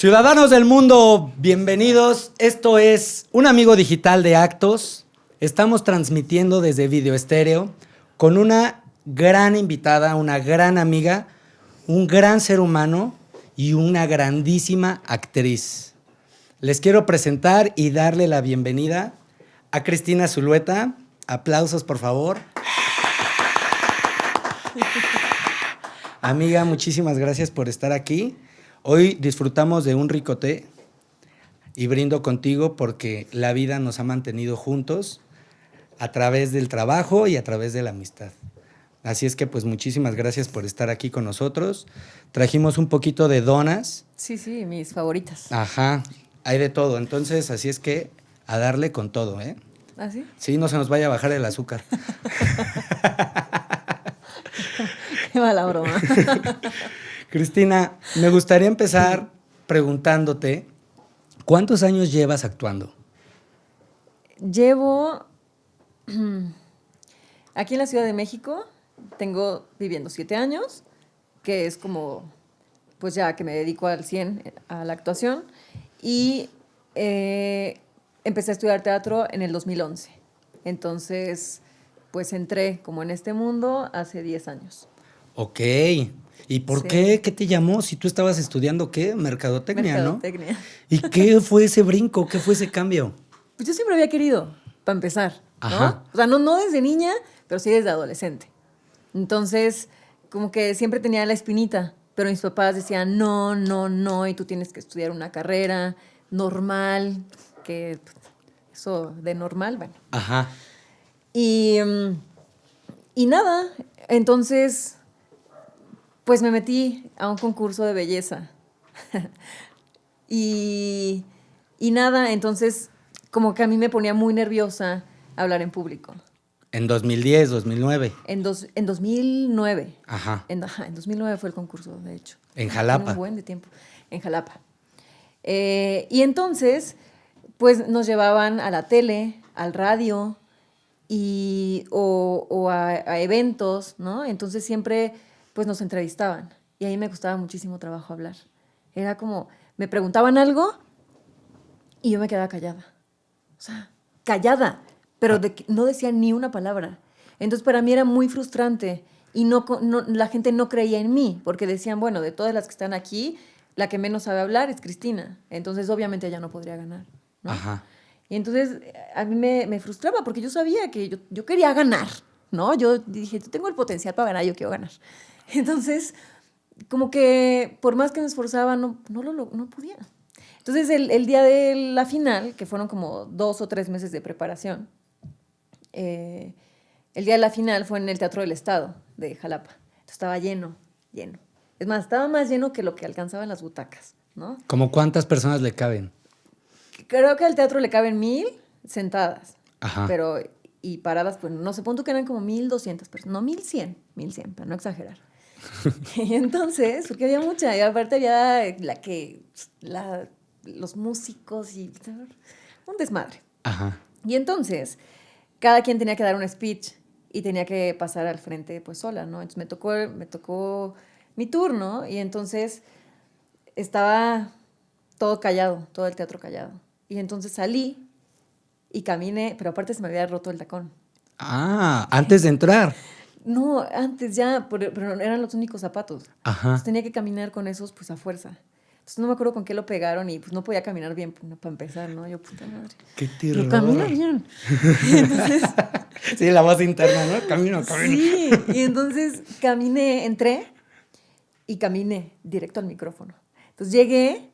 Ciudadanos del mundo, bienvenidos. Esto es Un Amigo Digital de Actos. Estamos transmitiendo desde Video Estéreo con una gran invitada, una gran amiga, un gran ser humano y una grandísima actriz. Les quiero presentar y darle la bienvenida a Cristina Zulueta. Aplausos, por favor. Amiga, muchísimas gracias por estar aquí. Hoy disfrutamos de un rico té y brindo contigo porque la vida nos ha mantenido juntos a través del trabajo y a través de la amistad. Así es que pues muchísimas gracias por estar aquí con nosotros. Trajimos un poquito de donas. Sí, mis favoritas. Ajá, hay de todo. Entonces, así es que a darle con todo, ¿eh? ¿Ah, sí? Sí, no se nos vaya a bajar el azúcar. Qué mala broma. Cristina, me gustaría empezar preguntándote, ¿cuántos años llevas actuando? Llevo aquí en la Ciudad de México, tengo viviendo 7 años, que es como, pues ya que me dedico al 100 a la actuación, y empecé a estudiar teatro en el 2011. Entonces, pues entré como en este mundo hace 10 años. Ok. ¿Y por Sí. qué? ¿Qué te llamó? Si tú estabas estudiando, ¿qué? Mercadotecnia, Mercadotecnia. ¿no? ¿Y qué fue ese brinco? ¿Qué fue ese cambio? Pues yo siempre había querido, para empezar, ¿no? Ajá. O sea, no desde niña, pero sí desde adolescente. Entonces, como que siempre tenía la espinita, pero mis papás decían, no, y tú tienes que estudiar una carrera normal, que pues, eso de normal, bueno. Ajá. Y nada, entonces, pues me metí a un concurso de belleza. y nada, entonces, como que a mí me ponía muy nerviosa hablar en público. En 2010, 2009. En 2009. Ajá. En 2009 fue el concurso, de hecho. En Tiene Jalapa. un buen de tiempo. En Jalapa. Y entonces, pues nos llevaban a la tele, al radio o a eventos, ¿no? Entonces siempre, pues nos entrevistaban. Y a mí me costaba muchísimo trabajo hablar. Era como, me preguntaban algo y yo me quedaba callada. O sea, callada, pero no decía ni una palabra. Entonces, para mí era muy frustrante y la gente no creía en mí, porque decían, bueno, de todas las que están aquí, la que menos sabe hablar es Cristina. Entonces, obviamente, ella no podría ganar, ¿no? Ajá. Y entonces, a mí me frustraba, porque yo sabía que yo quería ganar, ¿no? Yo dije, yo tengo el potencial para ganar, yo quiero ganar. Entonces, como que por más que me esforzaba, no podía. Entonces, el día de la final, que fueron como 2 o 3 meses de preparación, el día de la final fue en el Teatro del Estado de Jalapa. Entonces, estaba lleno. Es más, estaba más lleno que lo que alcanzaban las butacas, ¿no? ¿Cómo cuántas personas le caben? Creo que al teatro le caben 1,000 sentadas. Ajá. Pero, y paradas, pues no sé, punto que eran como 1,200 personas. No, 1,100, para no exagerar. Y entonces, porque había mucha, y aparte había los músicos y un desmadre. Ajá. Y entonces, cada quien tenía que dar un speech y tenía que pasar al frente pues sola, ¿no? Entonces me tocó mi turno y entonces estaba todo callado, todo el teatro callado. Y entonces salí y caminé, pero aparte se me había roto el tacón. Ah, antes de entrar. No, antes ya, pero eran los únicos zapatos. Ajá. Entonces tenía que caminar con esos pues a fuerza. Entonces no me acuerdo con qué lo pegaron y pues no podía caminar bien para empezar, ¿no? Yo, puta madre. Qué terror. Yo camino bien. Y entonces, sí, la voz interna, ¿no? Camino. sí, y entonces entré y caminé directo al micrófono. Entonces llegué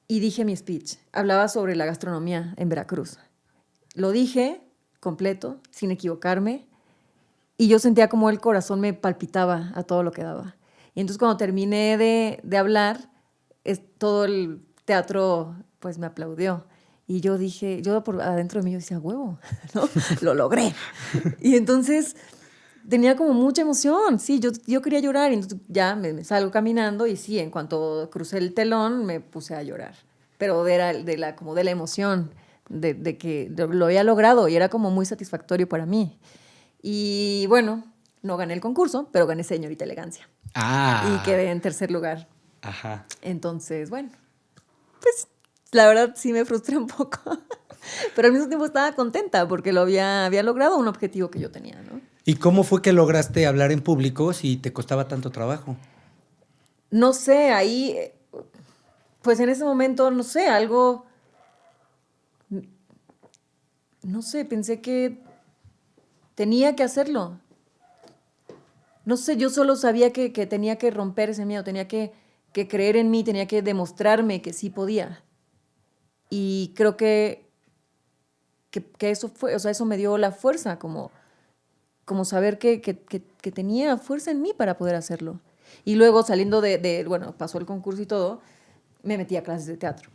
y dije mi speech. Hablaba sobre la gastronomía en Veracruz. Lo dije completo, sin equivocarme, y yo sentía como el corazón me palpitaba a todo lo que daba. Y entonces cuando terminé de hablar, todo el teatro pues me aplaudió. Y yo dije, yo por adentro de mí yo decía, huevo, ¿no? Lo logré. Y entonces tenía como mucha emoción, sí, yo quería llorar y entonces ya me salgo caminando y sí, en cuanto crucé el telón me puse a llorar. Pero era como de la emoción, de que lo había logrado y era como muy satisfactorio para mí. Y bueno, no gané el concurso, pero gané Señorita Elegancia. Ah. Y quedé en tercer lugar. Ajá. Entonces, bueno, Pues la verdad sí me frustré un poco, pero al mismo tiempo estaba contenta porque había logrado un objetivo que yo tenía, ¿no? ¿Y cómo fue que lograste hablar en público si te costaba tanto trabajo? No sé, ahí, pues en ese momento, no sé, algo, no sé, pensé que tenía que hacerlo. No sé, yo solo sabía que tenía que romper ese miedo, tenía que creer en mí, tenía que demostrarme que sí podía. Y creo que eso fue, o sea, eso me dio la fuerza, como saber que tenía fuerza en mí para poder hacerlo. Y luego saliendo bueno, pasó el concurso y todo, me metí a clases de teatro,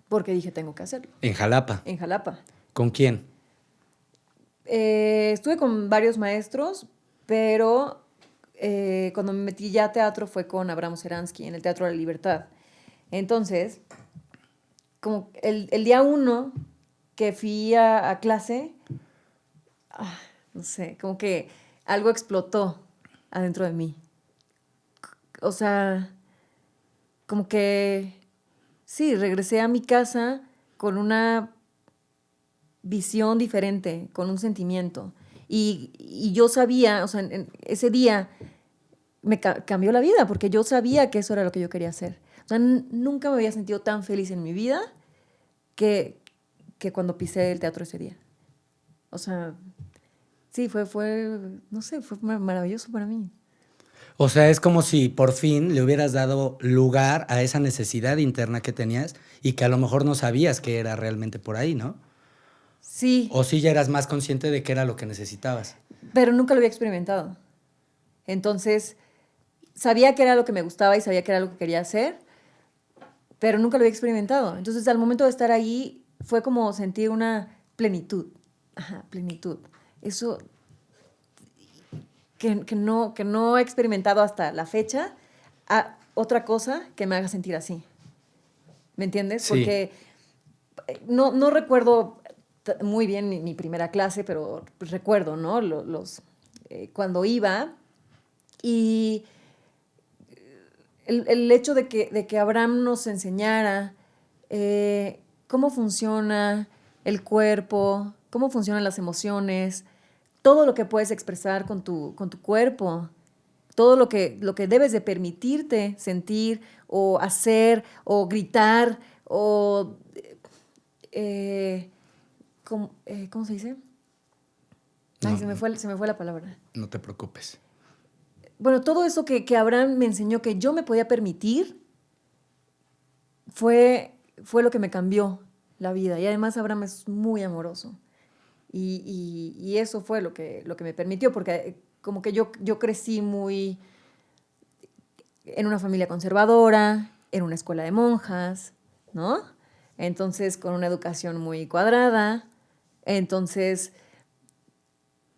porque dije, tengo que hacerlo, En Jalapa. en Jalapa. ¿Con quién? Estuve con varios maestros, pero cuando me metí ya a teatro fue con Abraham Seransky en el Teatro de la Libertad. Entonces, como el día uno que fui a clase, no sé, como que algo explotó adentro de mí. O sea, como que, sí, regresé a mi casa con una visión diferente, con un sentimiento. Y yo sabía, o sea, ese día me cambió la vida porque yo sabía que eso era lo que yo quería hacer. O sea, nunca me había sentido tan feliz en mi vida que, que cuando pisé el teatro ese día. O sea, sí, no sé, fue maravilloso para mí. O sea, es como si por fin le hubieras dado lugar a esa necesidad interna que tenías y que a lo mejor no sabías que era realmente por ahí, ¿no? Sí, O si ya eras más consciente de que era lo que necesitabas. pero nunca lo había experimentado. Entonces, sabía que era lo que me gustaba y sabía que era lo que quería hacer, pero nunca lo había experimentado. Entonces, al momento de estar ahí, fue como sentir una plenitud. Ajá, plenitud. Eso que no he experimentado hasta la fecha, otra cosa que me haga sentir así. ¿Me entiendes? Sí. Porque no recuerdo muy bien mi primera clase, pero recuerdo, ¿no? Cuando iba y el hecho de que Abraham nos enseñara cómo funciona el cuerpo, cómo funcionan las emociones, todo lo que puedes expresar con tu cuerpo, todo lo que debes de permitirte sentir o hacer o gritar o... ¿cómo se dice? Ay, No, se me fue la palabra. no te preocupes. Bueno, todo eso que Abraham me enseñó que yo me podía permitir fue lo que me cambió la vida. Y además Abraham es muy amoroso. Y eso fue lo que me permitió, porque como que yo crecí muy en una familia conservadora, en una escuela de monjas, ¿no? Entonces, con una educación muy cuadrada. Entonces,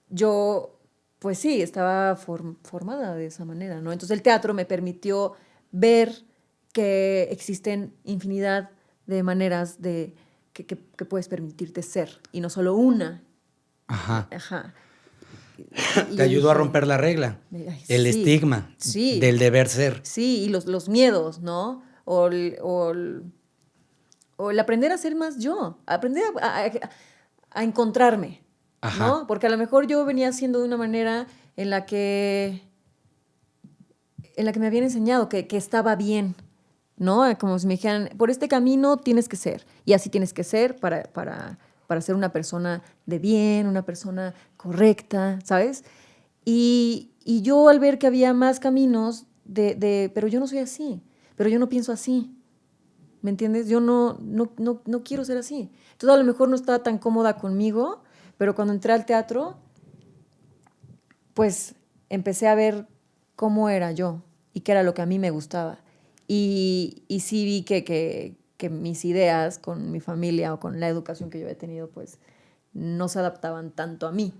yo, pues sí, estaba formada de esa manera, ¿no? Entonces, el teatro me permitió ver que existen infinidad de maneras que puedes permitirte ser, y no solo una. Ajá. Ajá. Y Te yo ayudó a dije, romper la regla, ay, el sí, estigma sí, del deber ser. sí, y los miedos, ¿no? O el aprender a ser más yo, aprender a encontrarme, Ajá. ¿no? Porque a lo mejor yo venía siendo de una manera en la que me habían enseñado que estaba bien, ¿no? Como si me dijeran, por este camino tienes que ser, y así tienes que ser para ser una persona de bien, una persona correcta, ¿sabes? Y yo al ver que había más caminos pero yo no soy así, pero yo no pienso así, ¿me entiendes? Yo no quiero ser así. Entonces a lo mejor no estaba tan cómoda conmigo, pero cuando entré al teatro, pues empecé a ver cómo era yo y qué era lo que a mí me gustaba. Y sí vi que mis ideas con mi familia o con la educación que yo he tenido, pues no se adaptaban tanto a mí.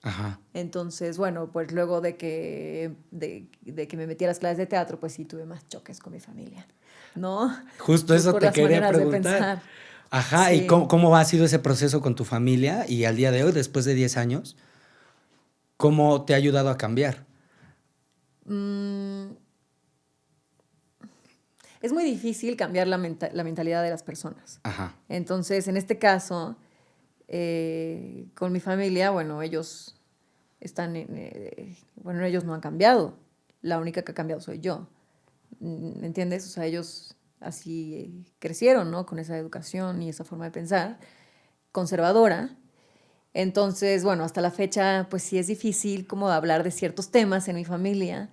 Ajá. Entonces, bueno, pues luego de que me metí a las clases de teatro, pues sí tuve más choques con mi familia, ¿no? Justo Pues eso por te las quería maneras de preguntar. pensar. Ajá, ¿y cómo, Sí. cómo ha sido ese proceso con tu familia? Y al día de hoy, después de 10 años, ¿cómo te ha ayudado a cambiar? Mm, es muy difícil cambiar la mentalidad de las personas. Ajá. Entonces, en este caso, con mi familia, bueno, ellos ellos no han cambiado. La única que ha cambiado soy yo. ¿Me entiendes? O sea, ellos así crecieron, ¿no? Con esa educación y esa forma de pensar conservadora. Entonces, bueno, hasta la fecha, pues sí es difícil como hablar de ciertos temas en mi familia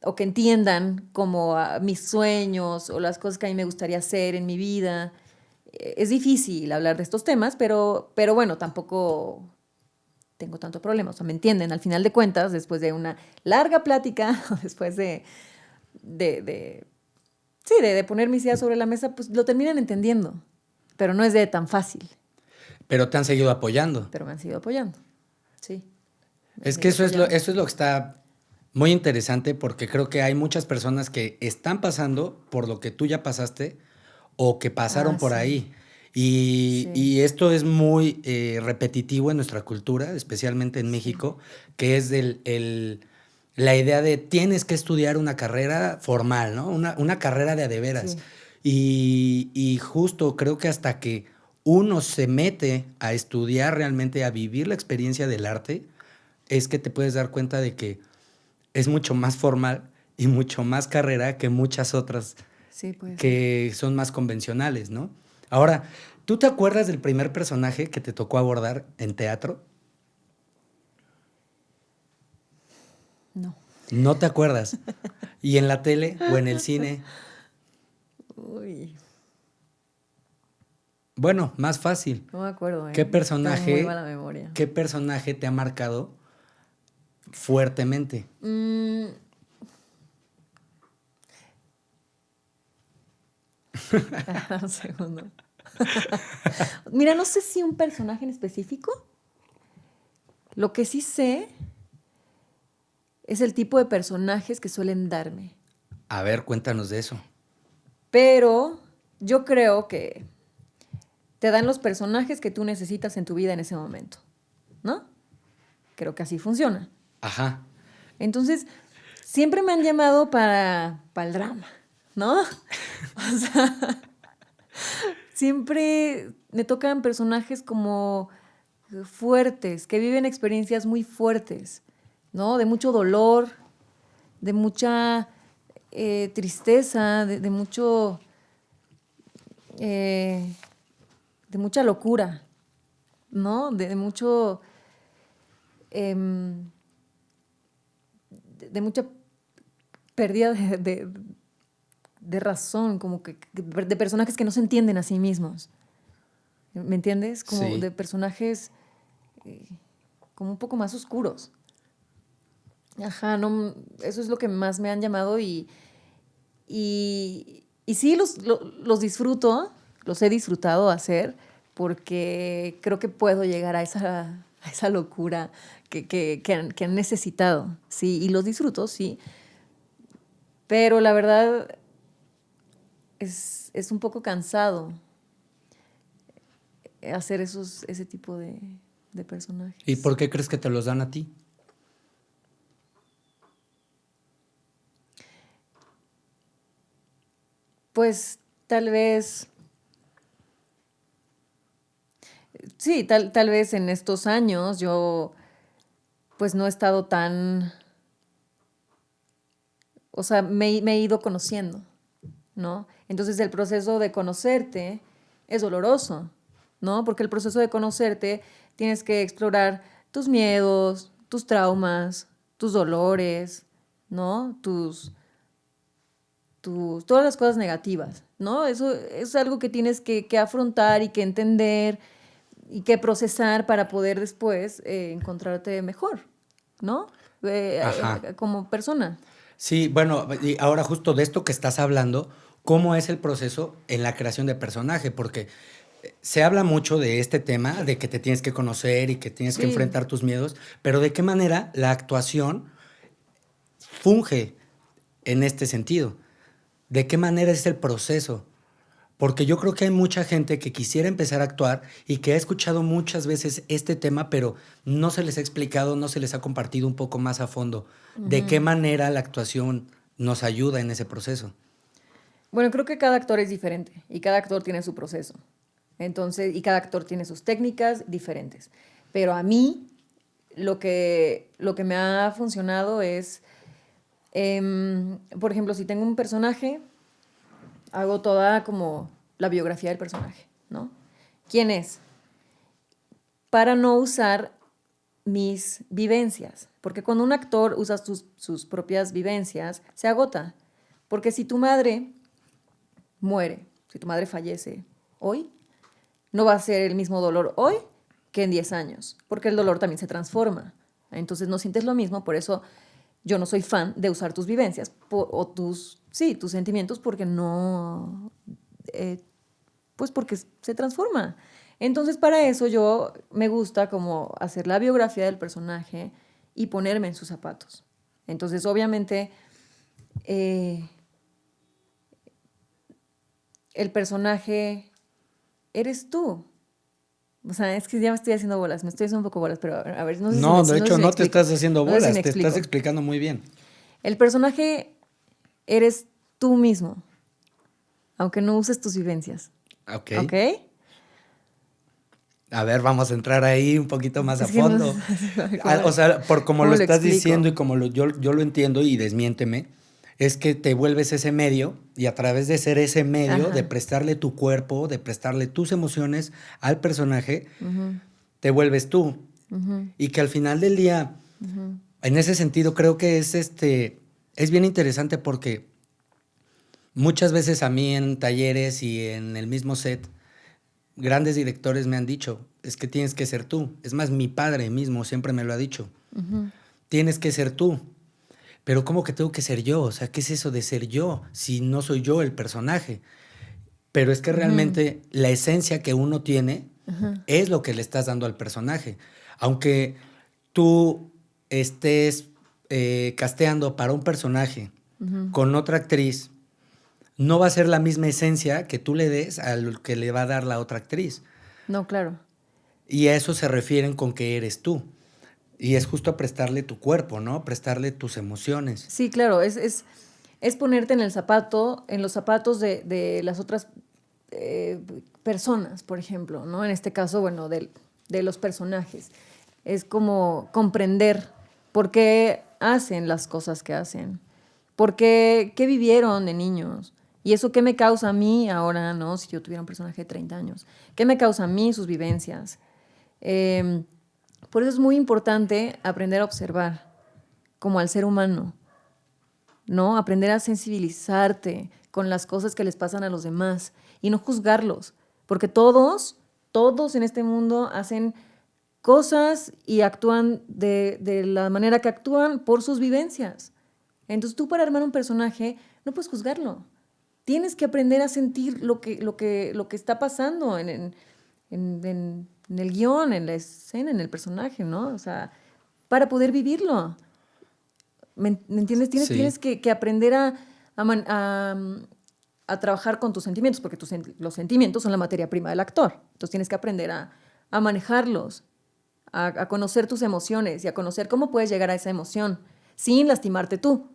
o que entiendan como mis sueños o las cosas que a mí me gustaría hacer en mi vida. Es difícil hablar de estos temas, pero bueno, tampoco tengo tanto problema. O sea, me entienden. Al final de cuentas, después de una larga plática, después de poner mis ideas sobre la mesa, pues lo terminan entendiendo. Pero no es de tan fácil. Pero te han seguido apoyando. Pero me han seguido apoyando, sí. Es que eso es lo que está muy interesante, porque creo que hay muchas personas que están pasando por lo que tú ya pasaste o que pasaron por sí. ahí. Sí. Y esto es muy repetitivo en nuestra cultura, especialmente en México, que es la idea de tienes que estudiar una carrera formal, ¿no? Una carrera de a de veras. Sí. Y justo creo que hasta que uno se mete a estudiar realmente, a vivir la experiencia del arte, es que te puedes dar cuenta de que es mucho más formal y mucho más carrera que muchas otras Sí, puede que ser. son más convencionales, ¿no? Ahora, ¿tú te acuerdas del primer personaje que te tocó abordar en teatro? No. No te acuerdas. ¿Y en la tele o en el cine? Uy. Bueno, más fácil. No me acuerdo, ¿eh? ¿Qué Tengo muy personaje, mala memoria. qué personaje te ha marcado fuertemente? Un segundo. Mira, no sé si un personaje en específico. Lo que sí sé es el tipo de personajes que suelen darme. A ver, cuéntanos de eso. Pero yo creo que te dan los personajes que tú necesitas en tu vida en ese momento, ¿no? Creo que así funciona. Ajá. Entonces, siempre me han llamado para el drama, ¿no? O sea, siempre me tocan personajes como fuertes, que viven experiencias muy fuertes, ¿no? De mucho dolor, de mucha tristeza, de mucho... de mucha locura, ¿no? De mucho... de mucha pérdida de razón, como que de personajes que no se entienden a sí mismos. ¿Me entiendes? Como Sí. de personajes como un poco más oscuros. Ajá, no, eso es lo que más me han llamado y sí los disfruto, los he disfrutado hacer porque creo que puedo llegar a esa locura que han necesitado, sí, y los disfruto, sí. Pero la verdad es un poco cansado hacer ese tipo de personajes. ¿Y por qué crees que te los dan a ti? Pues tal vez, sí, tal vez en estos años yo pues no he estado tan, o sea, me he ido conociendo, ¿no? Entonces el proceso de conocerte es doloroso, ¿no? Porque el proceso de conocerte tienes que explorar tus miedos, tus traumas, tus dolores, ¿no? Todas las cosas negativas, ¿no? Eso es algo que tienes que afrontar y que entender y que procesar para poder después encontrarte mejor, ¿no? Como persona. Sí, bueno, y ahora justo de esto que estás hablando, ¿cómo es el proceso en la creación de personaje? Porque se habla mucho de este tema, de que te tienes que conocer y que tienes que Sí. enfrentar tus miedos, pero ¿de qué manera la actuación funge en este sentido? ¿De qué manera es el proceso? Porque yo creo que hay mucha gente que quisiera empezar a actuar y que ha escuchado muchas veces este tema, pero no se les ha explicado, no se les ha compartido un poco más a fondo. ¿De qué manera la actuación nos ayuda en ese proceso? Bueno, creo que cada actor es diferente y cada actor tiene su proceso. Entonces, y cada actor tiene sus técnicas diferentes. Pero a mí, lo que me ha funcionado es, por ejemplo, si tengo un personaje, hago toda como la biografía del personaje, ¿no? ¿Quién es? Para no usar mis vivencias. Porque cuando un actor usa sus propias vivencias, se agota. Porque si tu madre muere, si tu madre fallece hoy, no va a ser el mismo dolor hoy que en 10 años, porque el dolor también se transforma. Entonces no sientes lo mismo, por eso yo no soy fan de usar tus vivencias o tus sentimientos, porque no, pues porque se transforma. Entonces para eso yo me gusta como hacer la biografía del personaje y ponerme en sus zapatos. Entonces obviamente el personaje eres tú. O sea, es que ya me estoy haciendo bolas, me estoy haciendo un poco bolas, pero a ver, no sé No, de no sé hecho si me no te explico. estás haciendo No sé si bolas, me te explico. estás explicando muy bien. El personaje eres tú mismo, aunque no uses tus vivencias. Ok. ¿Ok? A ver, vamos a entrar ahí un poquito más a Es que no fondo. sé O sea, por como cómo lo lo estás explico. diciendo y como yo lo entiendo y desmiénteme, es que te vuelves ese medio y a través de ser ese medio, de Ajá. prestarle tu cuerpo, de prestarle tus emociones al personaje, Ujú, te vuelves tú. ujú, Y que al final del día, ujú. en ese sentido, creo que es bien interesante porque muchas veces a mí en talleres y en el mismo set, grandes directores me han dicho, es que tienes que ser tú. Es más, mi padre mismo siempre me lo ha dicho, Ujú. tienes que ser tú. Pero ¿cómo que tengo que ser yo? O sea, ¿qué es eso de ser yo si no soy yo el personaje? Pero es que Ujú, realmente la esencia que uno tiene ujú, es lo que le estás dando al personaje. Aunque tú estés casteando para un personaje ujú. con otra actriz, no va a ser la misma esencia que tú le des a lo que le va a dar la otra actriz. No, claro. Y a eso se refieren con que eres tú. Y es justo prestarle tu cuerpo, ¿no? Prestarle tus emociones. Sí, claro, es ponerte en el zapato, en los zapatos de las otras eh, personas, por ejemplo, ¿no? En este caso, bueno, de los personajes. Es como comprender por qué hacen las cosas que hacen, por qué vivieron de niños. Y eso qué me causa a mí ahora, ¿no? Si yo tuviera un personaje de 30 años. ¿Qué me causa a mí sus vivencias? Eh, por eso es muy importante aprender a observar como al ser humano, ¿no? Aprender a sensibilizarte con las cosas que les pasan a los demás y no juzgarlos, porque todos en este mundo hacen cosas y actúan de la manera que actúan por sus vivencias. Entonces tú para armar un personaje no puedes juzgarlo. Tienes que aprender a sentir lo que está pasando en el guión, en la escena, en el personaje, ¿no? O sea, para poder vivirlo. ¿Me entiendes? Tienes, Sí. tienes que aprender a trabajar con tus sentimientos, porque los sentimientos son la materia prima del actor. Entonces tienes que aprender a manejarlos, a conocer tus emociones y a conocer cómo puedes llegar a esa emoción sin lastimarte tú.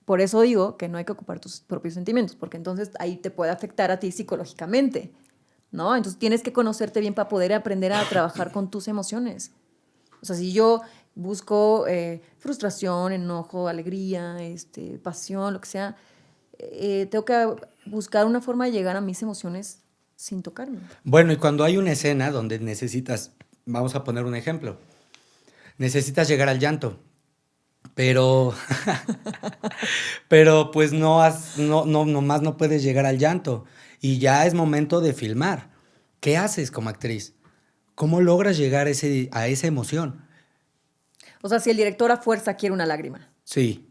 Por eso digo que no hay que ocupar tus propios sentimientos, porque entonces ahí te puede afectar a ti psicológicamente, ¿no? Entonces tienes que conocerte bien para poder aprender a trabajar con tus emociones. O sea, si yo busco frustración, enojo, alegría, pasión, lo que sea, tengo que buscar una forma de llegar a mis emociones sin tocarme. Bueno, y cuando hay una escena donde necesitas, vamos a poner un ejemplo, necesitas llegar al llanto, pero, pero pues nomás no puedes llegar al llanto y ya es momento de filmar. ¿Qué haces como actriz? ¿Cómo logras llegar a esa emoción? O sea, si el director a fuerza quiere una lágrima. Sí.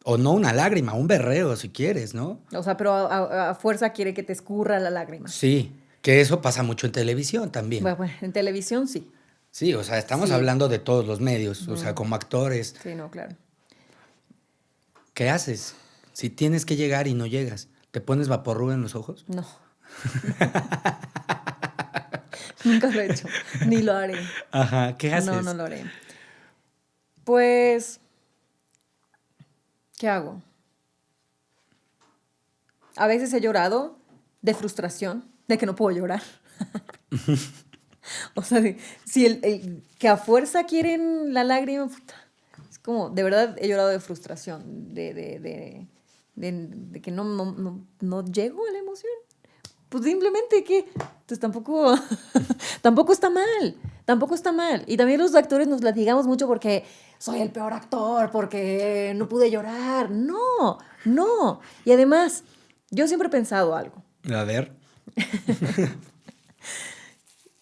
O no una lágrima, un berreo si quieres, ¿no? O sea, pero a fuerza quiere que te escurra la lágrima. Sí, que eso pasa mucho en televisión también. Bueno, en televisión sí. Sí, o sea, estamos Sí. hablando de todos los medios, o sea, como actores. Sí, no, claro. ¿Qué haces? Si tienes que llegar y no llegas, ¿te pones vaporru en los ojos? No. Nunca lo he hecho. Ni lo haré. Ajá, ¿qué No, no haces? lo haré. Pues, ¿qué hago? A veces he llorado de frustración, de que no puedo llorar. O sea, si que a fuerza quieren la lágrima, puta, es como, de verdad he llorado de frustración, de que no llego a la emoción. Pues simplemente que, pues tampoco, tampoco está mal, tampoco está mal. Y también los actores nos latigamos mucho porque soy el peor actor, porque no pude llorar. No, no. Y además, yo siempre he pensado algo. A ver.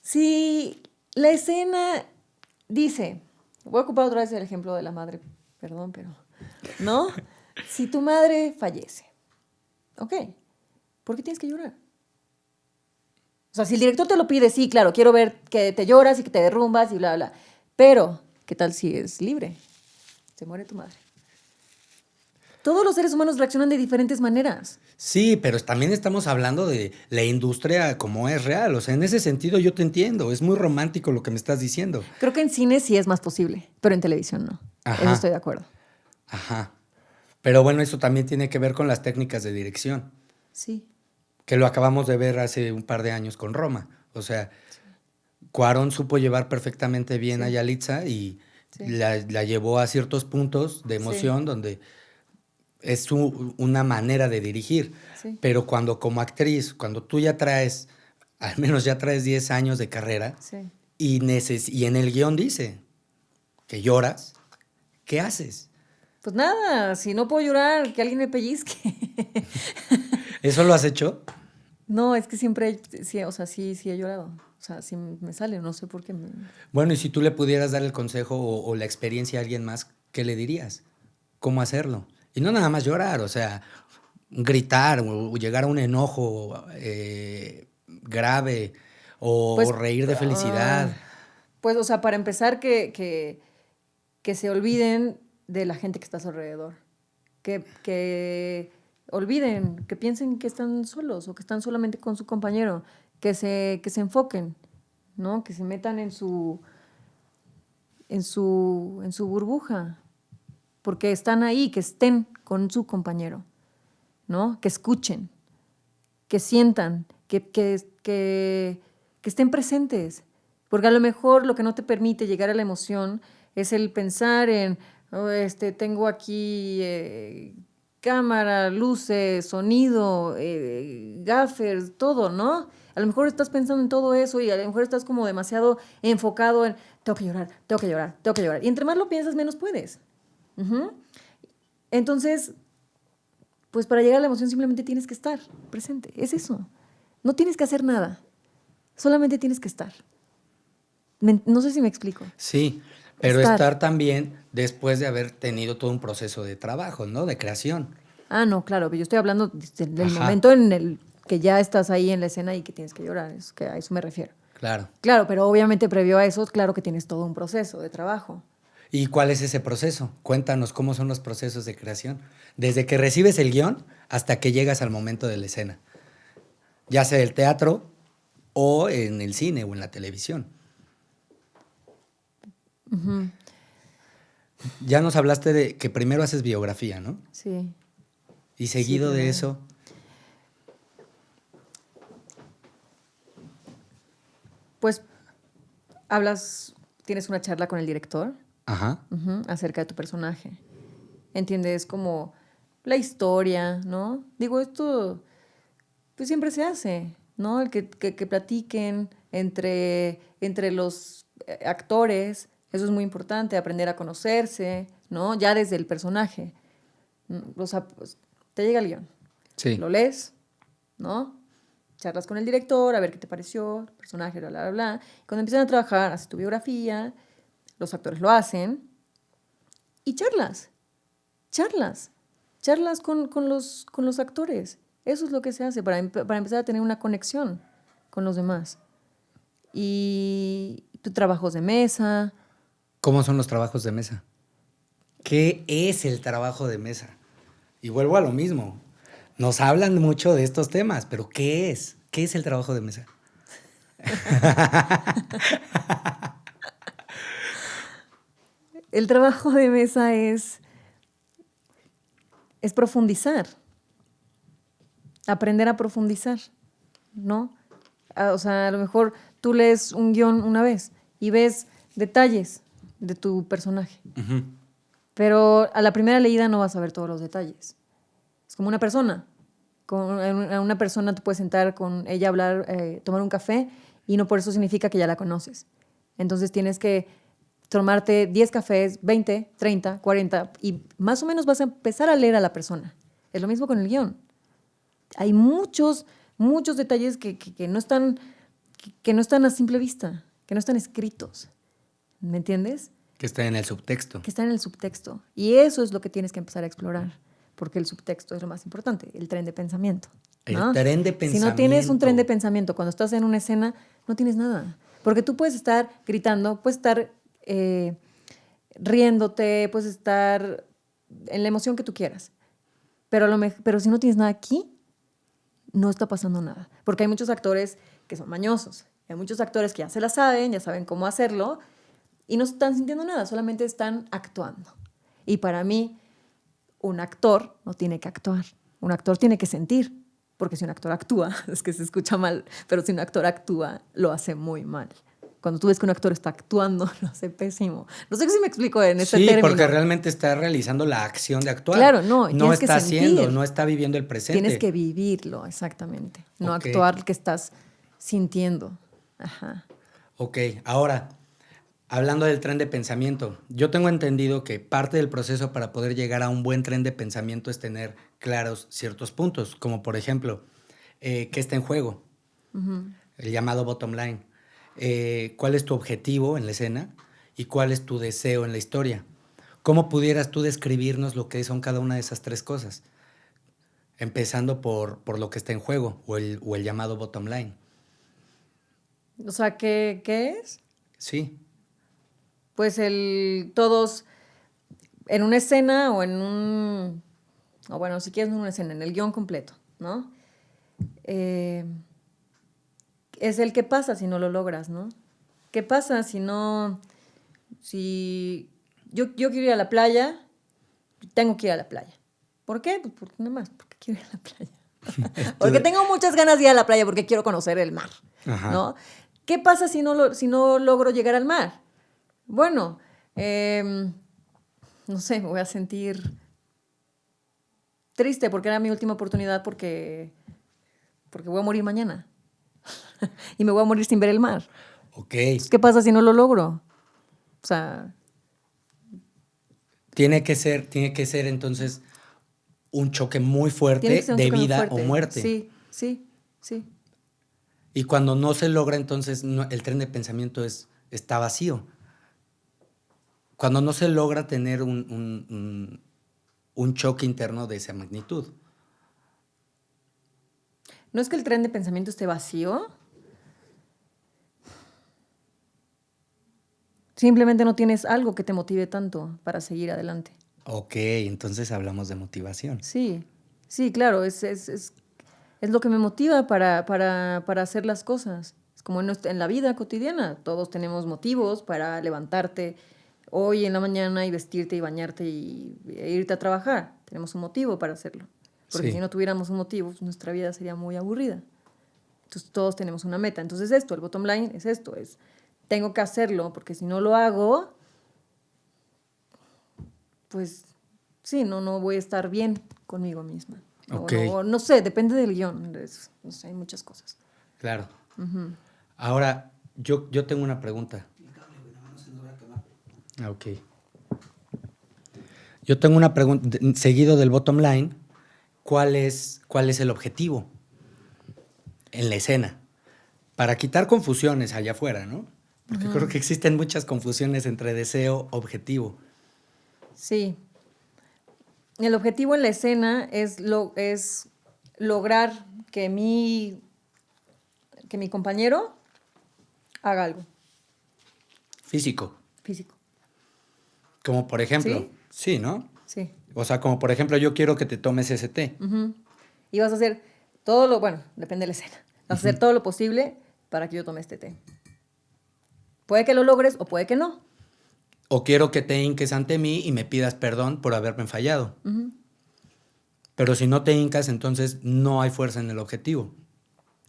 Si la escena dice, voy a ocupar otra vez el ejemplo de la madre, perdón, pero, ¿no? Si tu madre fallece, ok, ¿por qué tienes que llorar? O sea, si el director te lo pide, sí, claro, quiero ver que te lloras y que te derrumbas y bla, bla. Pero, ¿qué tal si es libre? Se muere tu madre. Todos los seres humanos reaccionan de diferentes maneras. Sí, pero también estamos hablando de la industria como es real. O sea, en ese sentido yo te entiendo. Es muy romántico lo que me estás diciendo. Creo que en cine sí es más posible, pero en televisión no. Eso Ajá, estoy de acuerdo. ajá. Pero bueno, eso también tiene que ver con las técnicas de dirección, Sí. que lo acabamos de ver hace un par de años con Roma. O sea, Cuarón supo llevar perfectamente bien a Sí. Yalitza y Sí. la llevó a ciertos puntos de Sí. emoción donde es una manera de dirigir. Sí. Pero cuando como actriz, cuando tú ya traes, al menos ya traes 10 años de carrera Sí. y en el guión dice que lloras, ¿qué haces? Pues nada, si no puedo llorar, que alguien me pellizque. ¿Eso lo has hecho? No, es que siempre, sí, o sea, sí he llorado. O sea, sí me sale, no sé por qué. Bueno, y si tú le pudieras dar el consejo o la experiencia a alguien más, ¿qué le dirías? ¿Cómo hacerlo? Y no nada más llorar, o sea, gritar o llegar a un enojo grave o Pues, reír de ah, felicidad. pues, o sea, para empezar, que se olviden de la gente que está a su alrededor. Que olviden, que piensen que están solos o que están solamente con su compañero. Que se enfoquen, ¿no? Que se metan en su burbuja. Porque están ahí, que estén con su compañero, ¿no? Que escuchen, que sientan, que estén presentes. Porque a lo mejor lo que no te permite llegar a la emoción es el pensar en, oh, tengo aquí cámara, luces, sonido, gaffers, todo, ¿no? A lo mejor estás pensando en todo eso y a lo mejor estás como demasiado enfocado en, tengo que llorar, tengo que llorar, tengo que llorar. Y entre más lo piensas, menos puedes. Uh-huh. Entonces, pues para llegar a la emoción simplemente tienes que estar presente. Es eso. No tienes que hacer nada. Solamente tienes que estar. No sé si me explico. Sí, pero Estar. estar también después de haber tenido todo un proceso de trabajo, ¿no? De creación. Ah, no, claro, pero yo estoy hablando del Ajá, momento en el que ya estás ahí en la escena y que tienes que llorar. Es que a eso me refiero. claro. Claro, pero obviamente previo a eso, claro que tienes todo un proceso de trabajo. ¿Y cuál es ese proceso? Cuéntanos cómo son los procesos de creación. Desde que recibes el guión hasta que llegas al momento de la escena. Ya sea el teatro o en el cine o en la televisión. Uh-huh. Ya nos hablaste de que primero haces biografía, ¿no? Sí, Y sí, seguido de primero. eso, Pues tienes una charla con el director. ajá, Uh-huh, acerca de tu personaje. Entiendes como la historia, ¿no? Digo, esto pues siempre se hace, ¿no? El que platiquen entre los actores, eso es muy importante, aprender a conocerse, ¿no? Ya desde el personaje. O sea, pues, te llega el guión, sí. lo lees, ¿no? Charlas con el director, a ver qué te pareció, el personaje, bla, bla, bla. Y cuando empiezan a trabajar, haces tu biografía, los actores lo hacen, y charlas con los actores. Eso es lo que se hace para empezar a tener una conexión con los demás. Y tus trabajos de mesa. ¿Cómo son los trabajos de mesa? ¿Qué es el trabajo de mesa? Y vuelvo a lo mismo. Nos hablan mucho de estos temas, pero ¿qué es? ¿Qué es el trabajo de mesa? El trabajo de mesa es profundizar. aprender a profundizar, ¿no? O sea, a lo mejor tú lees un guión una vez y ves detalles de tu personaje, pero a la primera leída no vas a ver todos los detalles. Es como una persona. A una persona tú puedes sentar con ella, hablar, tomar un café, y no por eso significa que ya la conoces. Entonces tienes que tomarte 10 cafés, 20, 30, 40, y más o menos vas a empezar a leer a la persona. Es lo mismo con el guión. Hay muchos detalles que no están a simple vista, que no están escritos. ¿Me entiendes? Que está en el subtexto. Que están en el subtexto. Y eso es lo que tienes que empezar a explorar, porque el subtexto es lo más importante, el tren de pensamiento, ¿no? El tren de pensamiento. Si no tienes un tren de pensamiento cuando estás en una escena, no tienes nada. Porque tú puedes estar gritando, puedes estar riéndote, puedes estar en la emoción que tú quieras. Pero si no tienes nada aquí, no está pasando nada. Porque hay muchos actores que son mañosos. Hay muchos actores que ya se la saben, ya saben cómo hacerlo, y no están sintiendo nada, solamente están actuando. Y para mí, un actor no tiene que actuar. Un actor tiene que sentir. Porque si un actor actúa, es que se escucha mal, pero si un actor actúa, lo hace muy mal. Cuando tú ves que un actor está actuando, lo hace pésimo. No sé si me explico en este término. Sí, porque realmente está realizando la acción de actuar. Claro, no. No está haciendo, no está viviendo el presente. Tienes que vivirlo, exactamente. No actuar lo que estás sintiendo. Ajá. Ok, ahora, hablando del tren de pensamiento, yo tengo entendido que parte del proceso para poder llegar a un buen tren de pensamiento es tener claros ciertos puntos, como por ejemplo, ¿qué está en juego? El llamado bottom line. ¿Cuál es tu objetivo en la escena y cuál es tu deseo en la historia? ¿Cómo pudieras tú describirnos lo que son cada una de esas tres cosas? Empezando por lo que está en juego o el llamado bottom line. O sea, ¿qué es? Sí. Pues todos en una escena o bueno, si quieres en una escena, en el guión completo, ¿no? Es el qué pasa si no lo logras, ¿no? ¿Qué pasa si yo quiero ir a la playa, tengo que ir a la playa? ¿Por qué? Pues porque nada más, porque quiero ir a la playa. Porque tengo muchas ganas de ir a la playa porque quiero conocer el mar, ¿no? ¿Qué pasa si no logro llegar al mar? Bueno, no sé, me voy a sentir triste porque era mi última oportunidad porque voy a morir mañana. Y me voy a morir sin ver el mar. Ok. ¿Qué pasa si no lo logro? O sea... Tiene que ser entonces un choque muy fuerte de vida o muerte. Sí. Y cuando no se logra, entonces el tren de pensamiento está vacío. Cuando no se logra tener un choque interno de esa magnitud. No es que el tren de pensamiento esté vacío. Simplemente no tienes algo que te motive tanto para seguir adelante. Ok, entonces hablamos de motivación. Sí, claro, es lo que me motiva para hacer las cosas. Es como en la vida cotidiana, todos tenemos motivos para levantarte hoy en la mañana y vestirte y bañarte e irte a trabajar. Tenemos un motivo para hacerlo. Porque si no tuviéramos un motivo, pues nuestra vida sería muy aburrida. Entonces todos tenemos una meta. Entonces el bottom line es esto, tengo que hacerlo porque si no lo hago, pues sí, no voy a estar bien conmigo misma. Okay. No sé, depende del guión. No sé, hay muchas cosas. Claro. Ahora, yo tengo una pregunta. Ok. Yo tengo una pregunta, seguido del bottom line, ¿cuál es el objetivo en la escena? Para quitar confusiones allá afuera, ¿no? Porque creo que existen muchas confusiones entre deseo, objetivo. Sí. El objetivo en la escena es lograr que mi compañero haga algo. Físico. Físico. Como por ejemplo. Sí, ¿no? Sí. O sea, como por ejemplo, yo quiero que te tomes ese té. Y vas a hacer bueno, depende de la escena. Vas a hacer todo lo posible para que yo tome este té. Puede que lo logres o puede que no. O quiero que te hinques ante mí y me pidas perdón por haberme fallado. Pero si no te hincas, entonces no hay fuerza en el objetivo.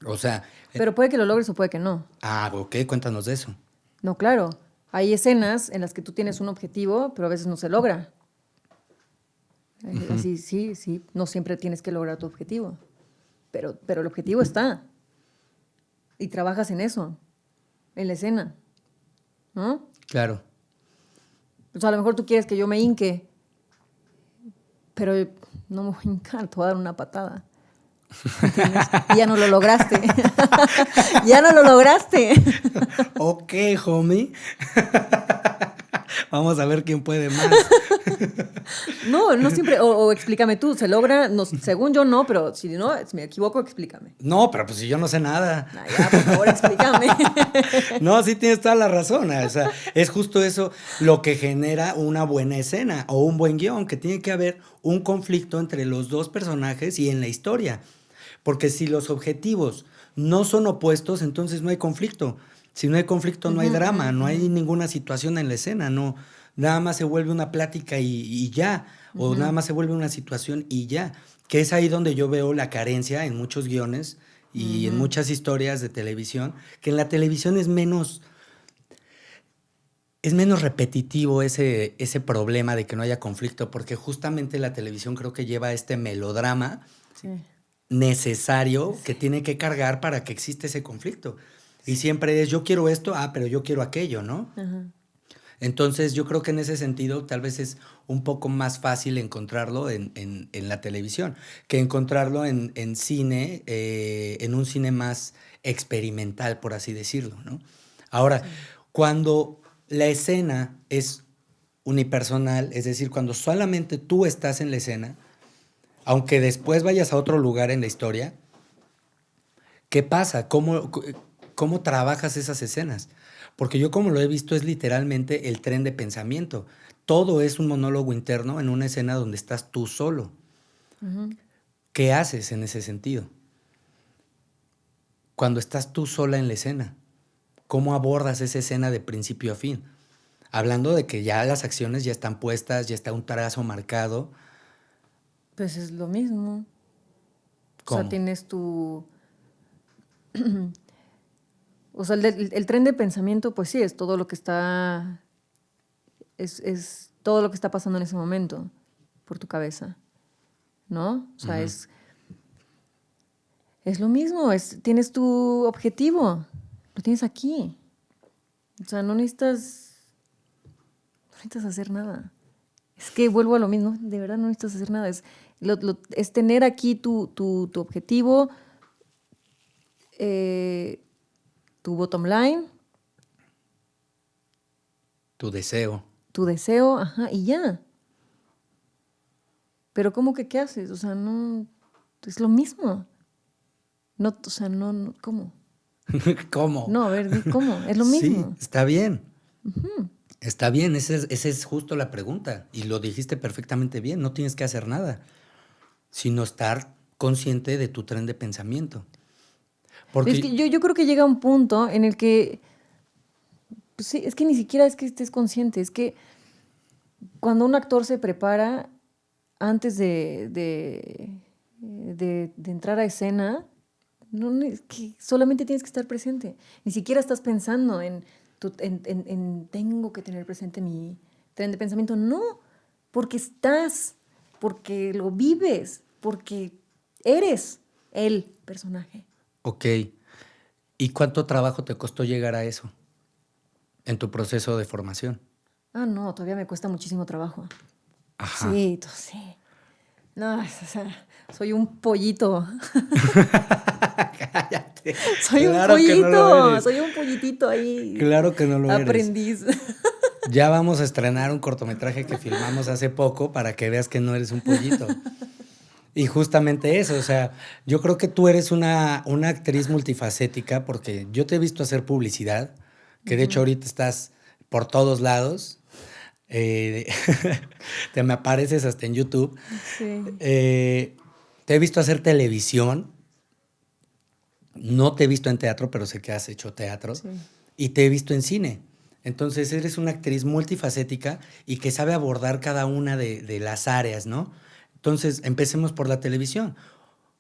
O sea... Pero puede que lo logres o puede que no. ok, cuéntanos de eso. No, claro. Hay escenas en las que tú tienes un objetivo, pero a veces no se logra. Así, sí, no siempre tienes que lograr tu objetivo. Pero el objetivo está. Y trabajas en eso, en la escena. ¿No? Claro. O sea, a lo mejor tú quieres que yo me hinque, pero no me voy a hincar, te voy a dar una patada. ¿Entiendes? Y ya no lo lograste. Ya no lo lograste. Ok, homie. Vamos a ver quién puede más. No siempre. O explícame tú, ¿se logra? No, según yo no, pero si no, si me equivoco, explícame. No, pero pues si yo no sé nada. Ya, por favor, explícame. No, sí tienes toda la razón. O sea, es justo eso lo que genera una buena escena o un buen guión, que tiene que haber un conflicto entre los dos personajes y en la historia. Porque si los objetivos no son opuestos, entonces no hay conflicto. Si no hay conflicto, no hay drama, no hay ninguna situación en la escena, no, nada más se vuelve una plática y ya, o nada más se vuelve una situación y ya, que es ahí donde yo veo la carencia en muchos guiones y en muchas historias de televisión, que en la televisión es menos repetitivo ese problema de que no haya conflicto, porque justamente la televisión creo que lleva este melodrama necesario que tiene que cargar para que exista ese conflicto. Y siempre es, yo quiero esto, pero yo quiero aquello, ¿no? Ajá. Entonces, yo creo que en ese sentido tal vez es un poco más fácil encontrarlo en la televisión que encontrarlo en cine, en un cine más experimental, por así decirlo, ¿no? Ahora, cuando la escena es unipersonal, es decir, cuando solamente tú estás en la escena, aunque después vayas a otro lugar en la historia, ¿qué pasa? ¿Cómo trabajas esas escenas? Porque yo como lo he visto es literalmente el tren de pensamiento. Todo es un monólogo interno en una escena donde estás tú solo. ¿Qué haces en ese sentido? Cuando estás tú sola en la escena, ¿cómo abordas esa escena de principio a fin? Hablando de que ya las acciones ya están puestas, ya está un trazo marcado. Pues es lo mismo. ¿Cómo? O sea, tienes tu... O sea, el tren de pensamiento, pues sí, es todo lo que está... Es todo lo que está pasando en ese momento por tu cabeza, ¿no? O sea, es lo mismo, tienes tu objetivo, lo tienes aquí. O sea, no necesitas hacer nada. Es que vuelvo a lo mismo, de verdad no necesitas hacer nada. Es tener aquí tu objetivo, tu bottom line. Tu deseo. Tu deseo, y ya. Pero ¿cómo que qué haces? O sea, no, es lo mismo. No, o sea, no, ¿cómo? ¿Cómo? No, a ver, ¿cómo? Es lo mismo. Sí, está bien. Está bien, esa es justo la pregunta. Y lo dijiste perfectamente bien. No tienes que hacer nada, sino estar consciente de tu tren de pensamiento. Porque Es que yo creo que llega un punto en el que, pues sí, es que ni siquiera es que estés consciente, es que cuando un actor se prepara antes de entrar a escena, es que solamente tienes que estar presente. Ni siquiera estás pensando en tengo que tener presente mi tren de pensamiento. No, porque estás, porque lo vives, porque eres el personaje. Ok. ¿Y cuánto trabajo te costó llegar a eso en tu proceso de formación? No, todavía me cuesta muchísimo trabajo. Ajá. Sí, sí. No, o sea, soy un pollito. Cállate. Soy Claro un que pollito, no lo eres. soy un pollitito ahí. Claro que no lo eres. Aprendiz. Ya vamos a estrenar un cortometraje que filmamos hace poco para que veas que no eres un pollito. Y justamente eso, o sea, yo creo que tú eres una actriz multifacética porque yo te he visto hacer publicidad, que de hecho ahorita estás por todos lados. Te me apareces hasta en YouTube. Sí. Te he visto hacer televisión. No te he visto en teatro, pero sé que has hecho teatro. Sí. Y te he visto en cine. Entonces eres una actriz multifacética y que sabe abordar cada una de las áreas, ¿no? Entonces, empecemos por la televisión.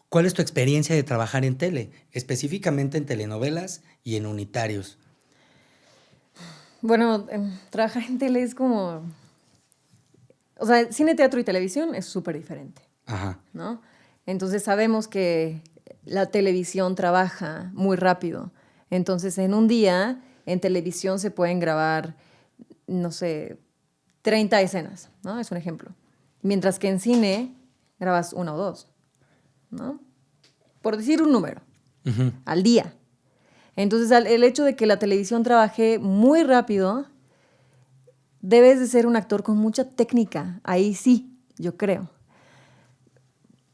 ¿Cuál es tu experiencia de trabajar en tele? Específicamente en telenovelas y en unitarios. Bueno, trabajar en tele es como... O sea, cine, teatro y televisión es súper diferente, Ajá. ¿no? Entonces sabemos que la televisión trabaja muy rápido. Entonces, en un día, en televisión se pueden grabar, no sé, 30 escenas, ¿no? Es un ejemplo. Mientras que en cine grabas 1 o 2, ¿no? Por decir un número, Ujú. al día. Entonces, el hecho de que la televisión trabaje muy rápido, debes de ser un actor con mucha técnica. Ahí sí, yo creo.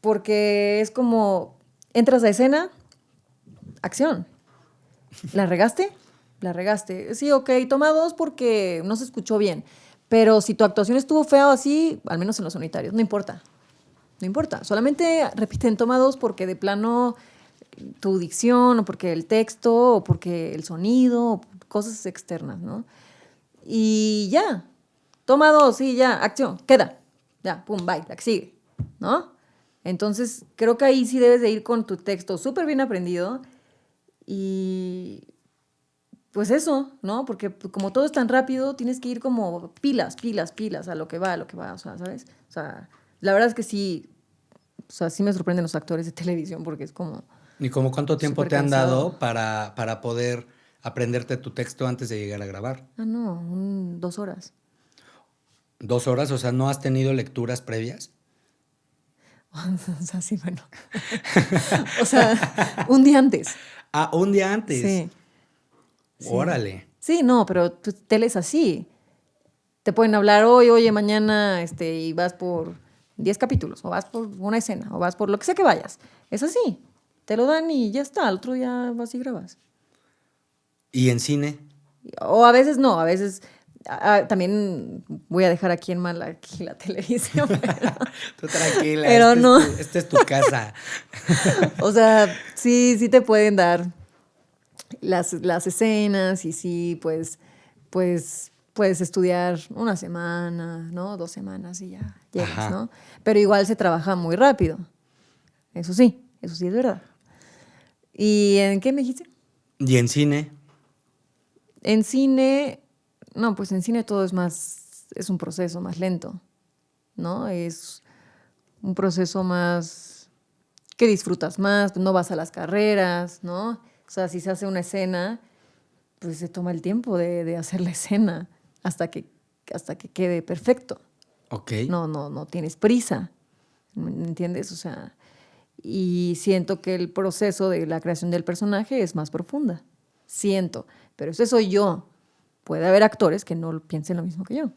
Porque es como, entras a escena, acción. ¿La regaste? La regaste. Sí, ok, toma 2 porque no se escuchó bien. Pero si tu actuación estuvo fea o así, al menos en los unitarios, no importa. No importa. Solamente repiten toma 2 porque de plano tu dicción, o porque el texto, o porque el sonido, o cosas externas, ¿no? Y ya. Toma 2, sí, ya. Acción. Queda. Ya, pum, bye. La que sigue, ¿no? Entonces, creo que ahí sí debes de ir con tu texto súper bien aprendido y pues eso, ¿no? Porque como todo es tan rápido, tienes que ir como pilas a lo que va, o sea, ¿sabes? O sea, la verdad es que sí, o sea, sí me sorprenden los actores de televisión porque es como ¿Y como cuánto tiempo súper te han cansado. dado para poder aprenderte tu texto antes de llegar a grabar? Ah, no, 2 horas. 2 horas, o sea, ¿no has tenido lecturas previas? O sea, sí, bueno. O sea, un día antes. Ah, un día antes. Sí, sí. Órale. Sí, no, pero tu tele es así. Te pueden hablar hoy, oye, mañana, y vas por 10 capítulos, o vas por una escena, o vas por lo que sea que vayas. Es así. Te lo dan y ya está. Al otro día vas y grabas. ¿Y en cine? O a veces no, a veces también voy a dejar aquí en mal aquí la televisión. Tú tranquila, Pero no. esta es tu casa. O sea, sí te pueden dar las escenas y sí, pues puedes estudiar una semana, ¿no? 2 semanas y ya llegas, Ajá. ¿no? Pero igual se trabaja muy rápido. Eso sí es verdad. ¿Y en qué me dijiste? ¿Y en cine? En cine, no, pues en cine todo es un proceso más lento, ¿no? Es un proceso más que disfrutas más, no vas a las carreras, ¿no? O sea, si se hace una escena, pues se toma el tiempo de hacer la escena hasta que quede perfecto. Ok. No tienes prisa, ¿me entiendes? O sea, y siento que el proceso de la creación del personaje es más profunda. Siento, pero ese soy yo. Puede haber actores que no piensen lo mismo que yo.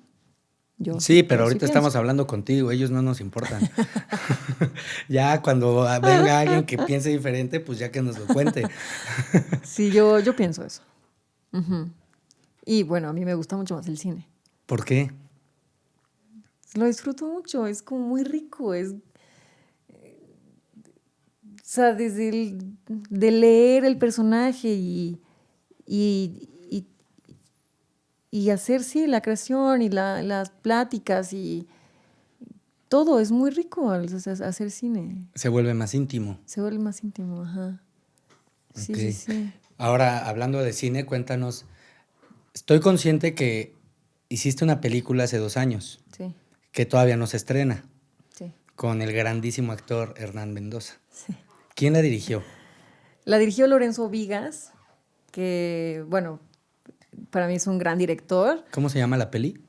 Sí, pero Yo sí ahorita pienso. estamos hablando contigo, ellos no nos importan. Ya cuando venga alguien que piense diferente, pues ya que nos lo cuente. Sí, yo pienso eso. Ujú. Y bueno, a mí me gusta mucho más el cine. ¿Por qué? Lo disfruto mucho, es como muy rico, o sea, desde de leer el personaje y, y- y hacer, sí, la creación y las pláticas y todo, es muy rico hacer cine. Se vuelve más íntimo. Se vuelve más íntimo, ajá. Sí, Ok. sí, sí. Ahora, hablando de cine, cuéntanos. Estoy consciente que hiciste una película hace 2 años, Sí, que todavía no se estrena, sí, con el grandísimo actor Hernán Mendoza. sí. ¿Quién la dirigió? La dirigió Lorenzo Vigas, que, bueno, para mí es un gran director. ¿Cómo se llama la peli?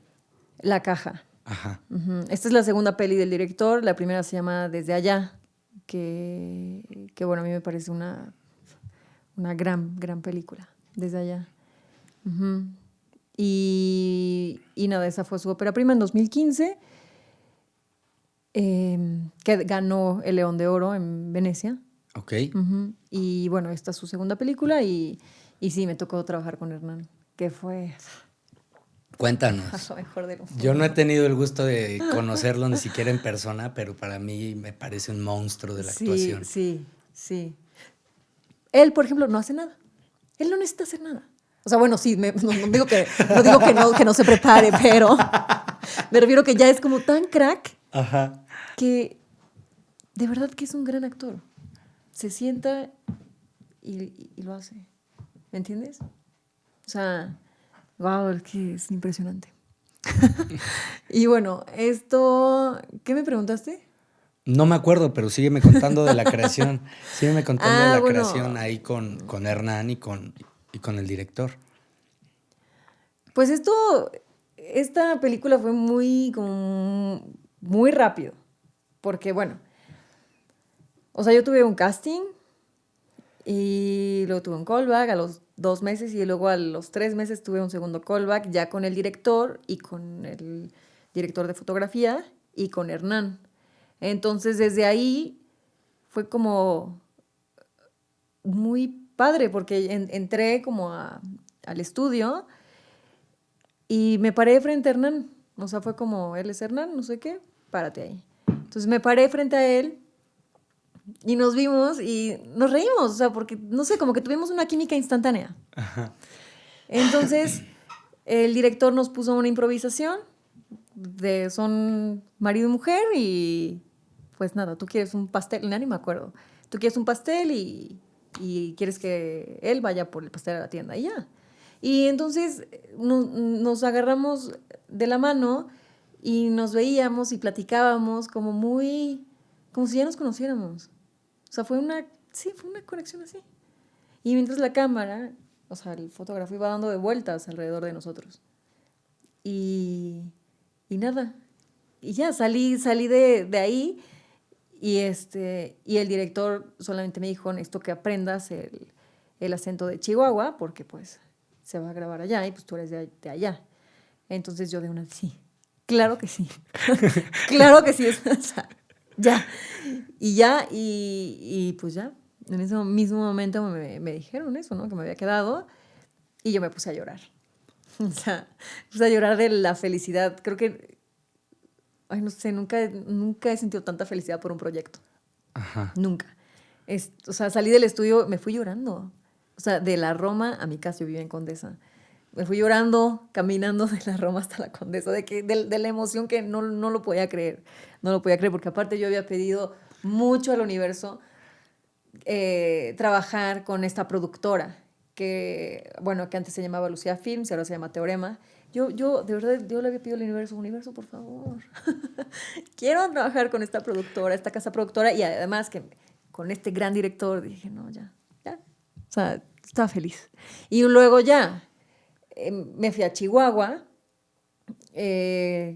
La Caja. Ajá. Ujú. Esta es la segunda peli del director. La primera se llama Desde Allá, que bueno, a mí me parece una gran película, Desde Allá. Ujú. Y nada, esa fue su ópera prima en 2015, que ganó el León de Oro en Venecia. Ok. Ujú. Y bueno, esta es su segunda película y sí, me tocó trabajar con Hernán, que fue Cuéntanos. lo mejor del mundo. Yo no he tenido el gusto de conocerlo ni siquiera en persona, pero para mí me parece un monstruo de la Sí, actuación. sí. Él, por ejemplo, no hace nada. Él no necesita hacer nada. O sea, bueno, sí, no digo que no se prepare, pero me refiero que ya es como tan crack Ajá. que de verdad que es un gran actor. Se sienta y lo hace. ¿Me entiendes? O sea, wow, es que es impresionante. Y bueno, esto, ¿qué me preguntaste? No me acuerdo, pero sígueme contando de la creación. Sígueme contando de la creación Bueno, ahí con Hernán y con el director. pues esta película fue como muy rápido, porque bueno, o sea, yo tuve un casting y luego tuve un callback a los 2 meses y luego a los 3 meses tuve un segundo callback ya con el director y con el director de fotografía y con Hernán. Entonces desde ahí fue como muy padre porque entré como al estudio y me paré frente a Hernán. O sea, fue como, él es Hernán, no sé qué, párate ahí. Entonces me paré frente a él y nos vimos y nos reímos, o sea, porque, no sé, como que tuvimos una química instantánea. Entonces, el director nos puso una improvisación son marido y mujer y pues nada, tú quieres un pastel, ni me acuerdo. Tú quieres un pastel y quieres que él vaya por el pastel a la tienda y ya. Y entonces nos agarramos de la mano y nos veíamos y platicábamos como si ya nos conociéramos. O sea, sí, fue una conexión así. Y mientras la cámara, o sea, el fotógrafo iba dando de vueltas alrededor de nosotros. Y, y nada. Y ya, salí de ahí y el director solamente me dijo, necesito que aprendas el acento de Chihuahua, porque pues se va a grabar allá y pues tú eres de allá. Entonces yo de una, sí, claro que sí. Claro que sí. O sea, ya. Y ya, y pues ya. En ese mismo momento me dijeron eso, ¿no? Que me había quedado y yo me puse a llorar. O sea, me puse a llorar de la felicidad. Creo que, ay, no sé, nunca he sentido tanta felicidad por un proyecto. Ajá. Nunca. O sea, salí del estudio, me fui llorando. O sea, de la Roma a mi casa, yo vivía en Condesa. Me fui llorando, caminando de la Roma hasta la Condesa, de la emoción que no lo podía creer. No lo podía creer, porque aparte yo había pedido mucho al universo trabajar con esta productora, que antes se llamaba Lucía Films y ahora se llama Teorema. De verdad, yo le había pedido al universo, por favor. Quiero trabajar con esta productora, esta casa productora, y además que con este gran director. Dije, no, ya. O sea, estaba feliz. Y luego ya, me fui a Chihuahua,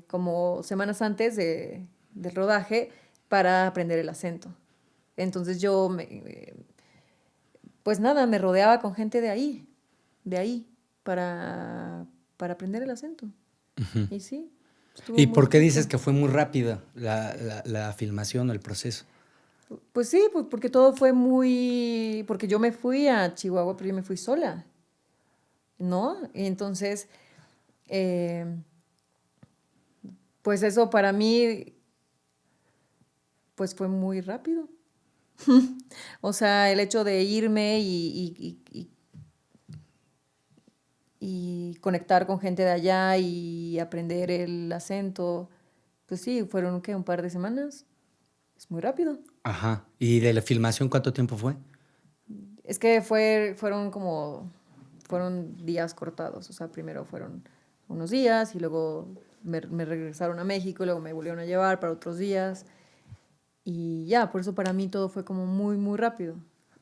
como semanas antes del rodaje, para aprender el acento. Entonces pues nada, me rodeaba con gente de ahí, para aprender el acento. Ujú. Y sí, estuvo ¿Y muy por qué dices bonito. que fue muy rápida la filmación o el proceso? Pues sí, pues porque porque yo me fui a Chihuahua, pero yo me fui sola, ¿no? Y entonces, eh, pues eso para mí, pues fue muy rápido. O sea, el hecho de irme y conectar con gente de allá y aprender el acento, pues sí, fueron, ¿qué? Un par de semanas. Es muy rápido. Ajá. ¿Y de la filmación cuánto tiempo fue? Es que fueron días cortados. O sea, primero fueron unos días y luego me regresaron a México y luego me volvieron a llevar para otros días. Y ya, por eso para mí todo fue como muy, muy rápido.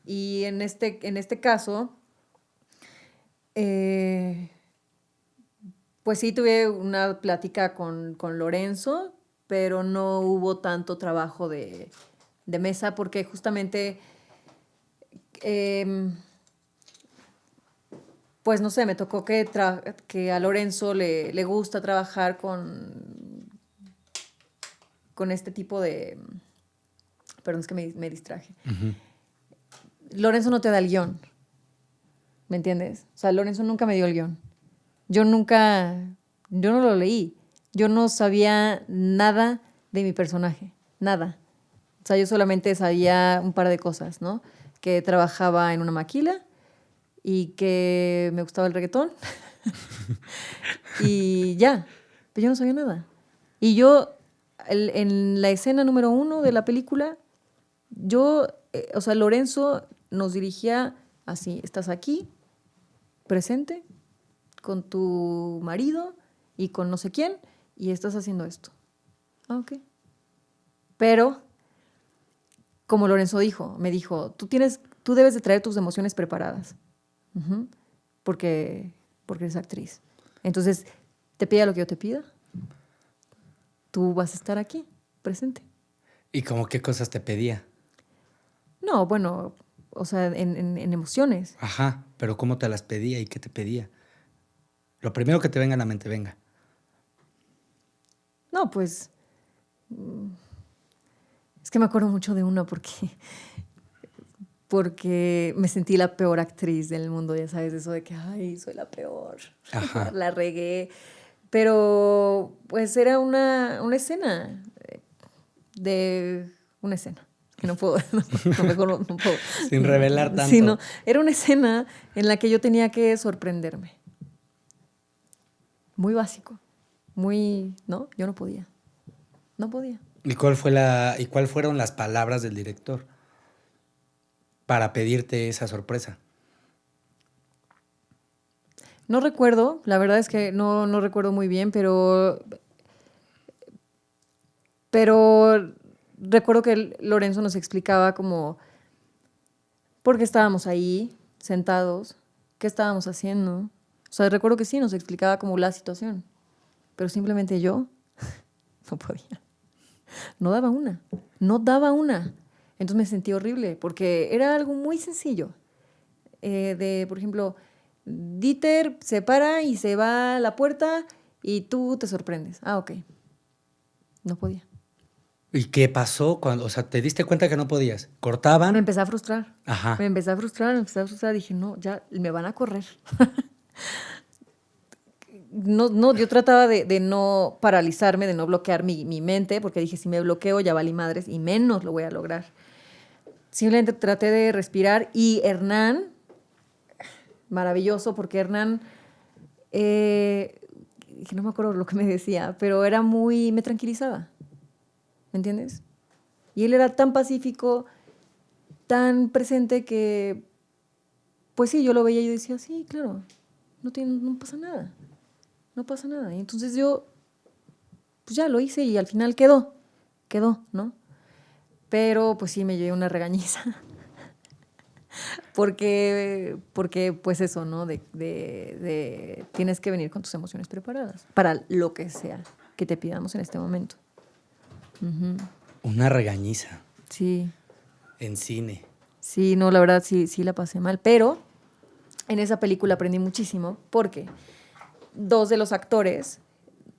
Y en este caso, eh, pues sí tuve una plática con Lorenzo, pero no hubo tanto trabajo de mesa porque justamente, em, pues no sé, me tocó que a Lorenzo le gusta trabajar con este tipo de... Perdón, es que me distraje. Ujú. Lorenzo no te da el guión, ¿me entiendes? O sea, Lorenzo nunca me dio el guión. Yo no lo leí. Yo no sabía nada de mi personaje, nada. O sea, yo solamente sabía un par de cosas, ¿no? Que trabajaba en una maquila y que me gustaba el reggaetón y ya, pero yo no sabía nada. Y en la escena número 1 de la película, o sea, Lorenzo nos dirigía así, estás aquí, presente, con tu marido y con no sé quién, y estás haciendo esto. Ah, ok. Pero, como Lorenzo me dijo, tú debes de traer tus emociones preparadas, uh-huh, porque eres actriz. Entonces, te pida lo que yo te pida, tú vas a estar aquí, presente. ¿Y como qué cosas te pedía? No, bueno, o sea, en emociones. Ajá, pero ¿cómo te las pedía y qué te pedía? Lo primero que te venga a la mente, venga. No, pues, es que me acuerdo mucho de uno porque me sentí la peor actriz del mundo, ya sabes, eso de que, ay, soy la peor, Ajá. la regué. Pero, pues, era una escena de una escena. Que no puedo, mejor no puedo. Sin revelar tanto. Sí, no, era una escena en la que yo tenía que sorprenderme. Muy básico, ¿no? Yo no podía. ¿Y cuál fueron las palabras del director para pedirte esa sorpresa? No recuerdo, la verdad es que no recuerdo muy bien, pero recuerdo que Lorenzo nos explicaba como por qué estábamos ahí, sentados, qué estábamos haciendo. O sea, recuerdo que sí, nos explicaba como la situación, pero simplemente yo no podía. No daba una. Entonces me sentí horrible, porque era algo muy sencillo. Por ejemplo, Dieter se para y se va a la puerta y tú te sorprendes. Ah, ok. No podía. ¿Y qué pasó cuando, o sea, te diste cuenta que no podías? ¿Cortaban? Me empecé a frustrar. Ajá. Me empecé a frustrar. Dije, no, ya me van a correr. No, yo trataba de no paralizarme, de no bloquear mi mente, porque dije, si me bloqueo ya valí madres y menos lo voy a lograr. Simplemente traté de respirar y Hernán, maravilloso, porque Hernán, no me acuerdo lo que me decía, pero me tranquilizaba, ¿me entiendes? Y él era tan pacífico, tan presente que, pues sí, yo lo veía y yo decía, sí, claro, no pasa nada. No pasa nada. Y entonces yo, pues ya lo hice y al final quedó, ¿no? Pero pues sí me llevé una regañiza. porque, pues eso, ¿no? De tienes que venir con tus emociones preparadas para lo que sea que te pidamos en este momento. Uh-huh. Una regañiza. Sí. En cine. Sí, no, la verdad sí la pasé mal. Pero en esa película aprendí muchísimo porque 2 de los actores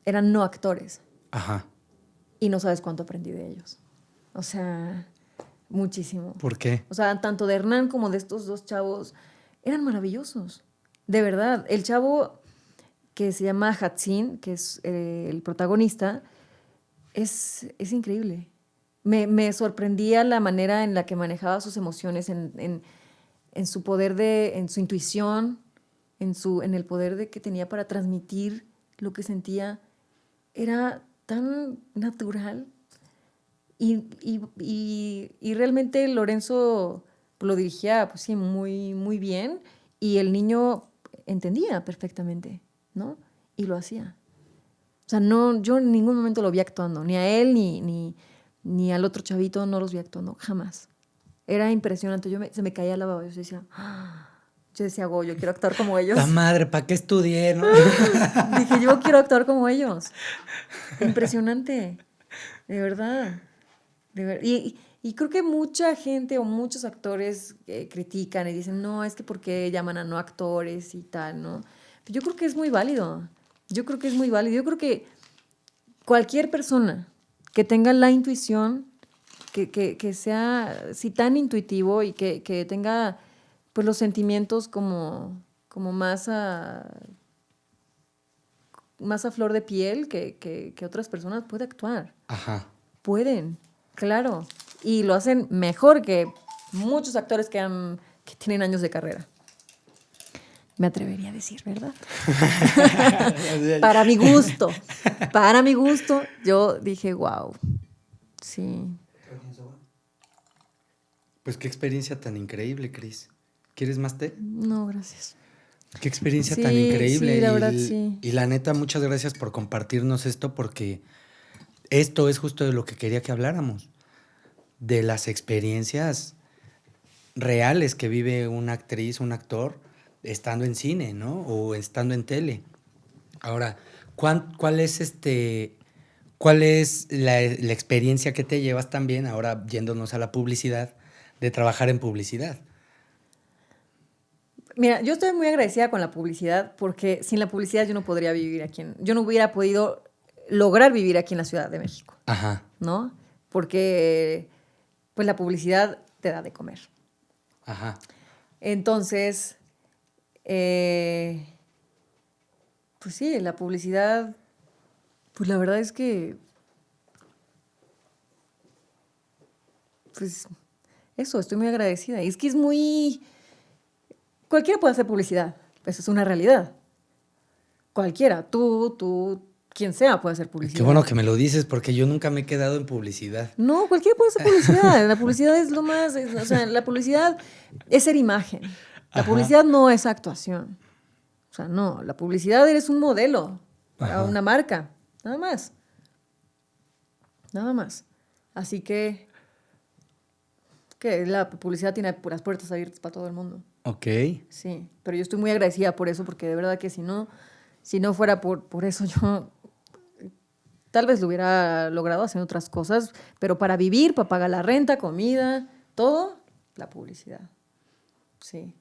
eran no actores. Ajá. Y no sabes cuánto aprendí de ellos. O sea, muchísimo. ¿Por qué? O sea, tanto de Hernán como de estos 2 chavos eran maravillosos. De verdad. El chavo que se llama Hatsin, que es el protagonista, es increíble. Me sorprendía la manera en la que manejaba sus emociones, en su poder en su intuición, en el poder que tenía para transmitir lo que sentía. Era tan natural y realmente Lorenzo lo dirigía, pues sí, muy, muy bien, y el niño entendía perfectamente, ¿no? Y lo hacía. O sea, yo en ningún momento lo vi actuando, ni a él ni al otro chavito no los vi actuando, jamás. Era impresionante, se me caía la baba, yo decía, yo quiero actuar como ellos. La madre, ¿para qué estudié, no? Dije, yo quiero actuar como ellos. Impresionante, de verdad. Y creo que mucha gente o muchos actores critican y dicen, no, es que ¿por qué llaman a no actores y tal, no? Pero yo creo que es muy válido. Yo creo que cualquier persona que tenga la intuición, que sea sí, tan intuitivo y que tenga pues los sentimientos como más a flor de piel que otras personas, puede actuar. Ajá. Pueden, claro. Y lo hacen mejor que muchos actores que tienen años de carrera. Me atrevería a decir, ¿verdad? Para mi gusto, yo dije, wow, sí. Pues qué experiencia tan increíble, Cris. ¿Quieres más té? No, gracias. Qué experiencia Sí, tan increíble. sí, la verdad, sí. Y la neta, muchas gracias por compartirnos esto, porque esto es justo de lo que quería que habláramos. De las experiencias reales que vive una actriz, un actor, estando en cine, ¿no? O estando en tele. Ahora, ¿cuál es cuál es la experiencia que te llevas también, ahora yéndonos a la publicidad, de trabajar en publicidad? Mira, yo estoy muy agradecida con la publicidad porque sin la publicidad yo no podría vivir yo no hubiera podido lograr vivir aquí en la Ciudad de México, Ajá, ¿no? Porque pues la publicidad te da de comer. ajá. Entonces, pues sí, la publicidad, pues la verdad es que, pues eso, estoy muy agradecida. Y es que es muy... Cualquiera puede hacer publicidad, eso es una realidad. Cualquiera, tú, quien sea puede hacer Qué publicidad. bueno que me lo dices, porque yo nunca me he quedado en publicidad. No, cualquiera puede hacer publicidad. La publicidad es lo más, o sea, la publicidad es ser imagen. La Ajá. publicidad no es actuación. O sea, no, la publicidad eres un modelo para Ajá. una marca, nada más. Nada más. Así que la publicidad tiene puras puertas abiertas para todo el mundo. Ok. Sí, pero yo estoy muy agradecida por eso, porque de verdad que si no fuera por eso, yo tal vez lo hubiera logrado haciendo otras cosas, pero para vivir, para pagar la renta, comida, todo, la publicidad. Sí.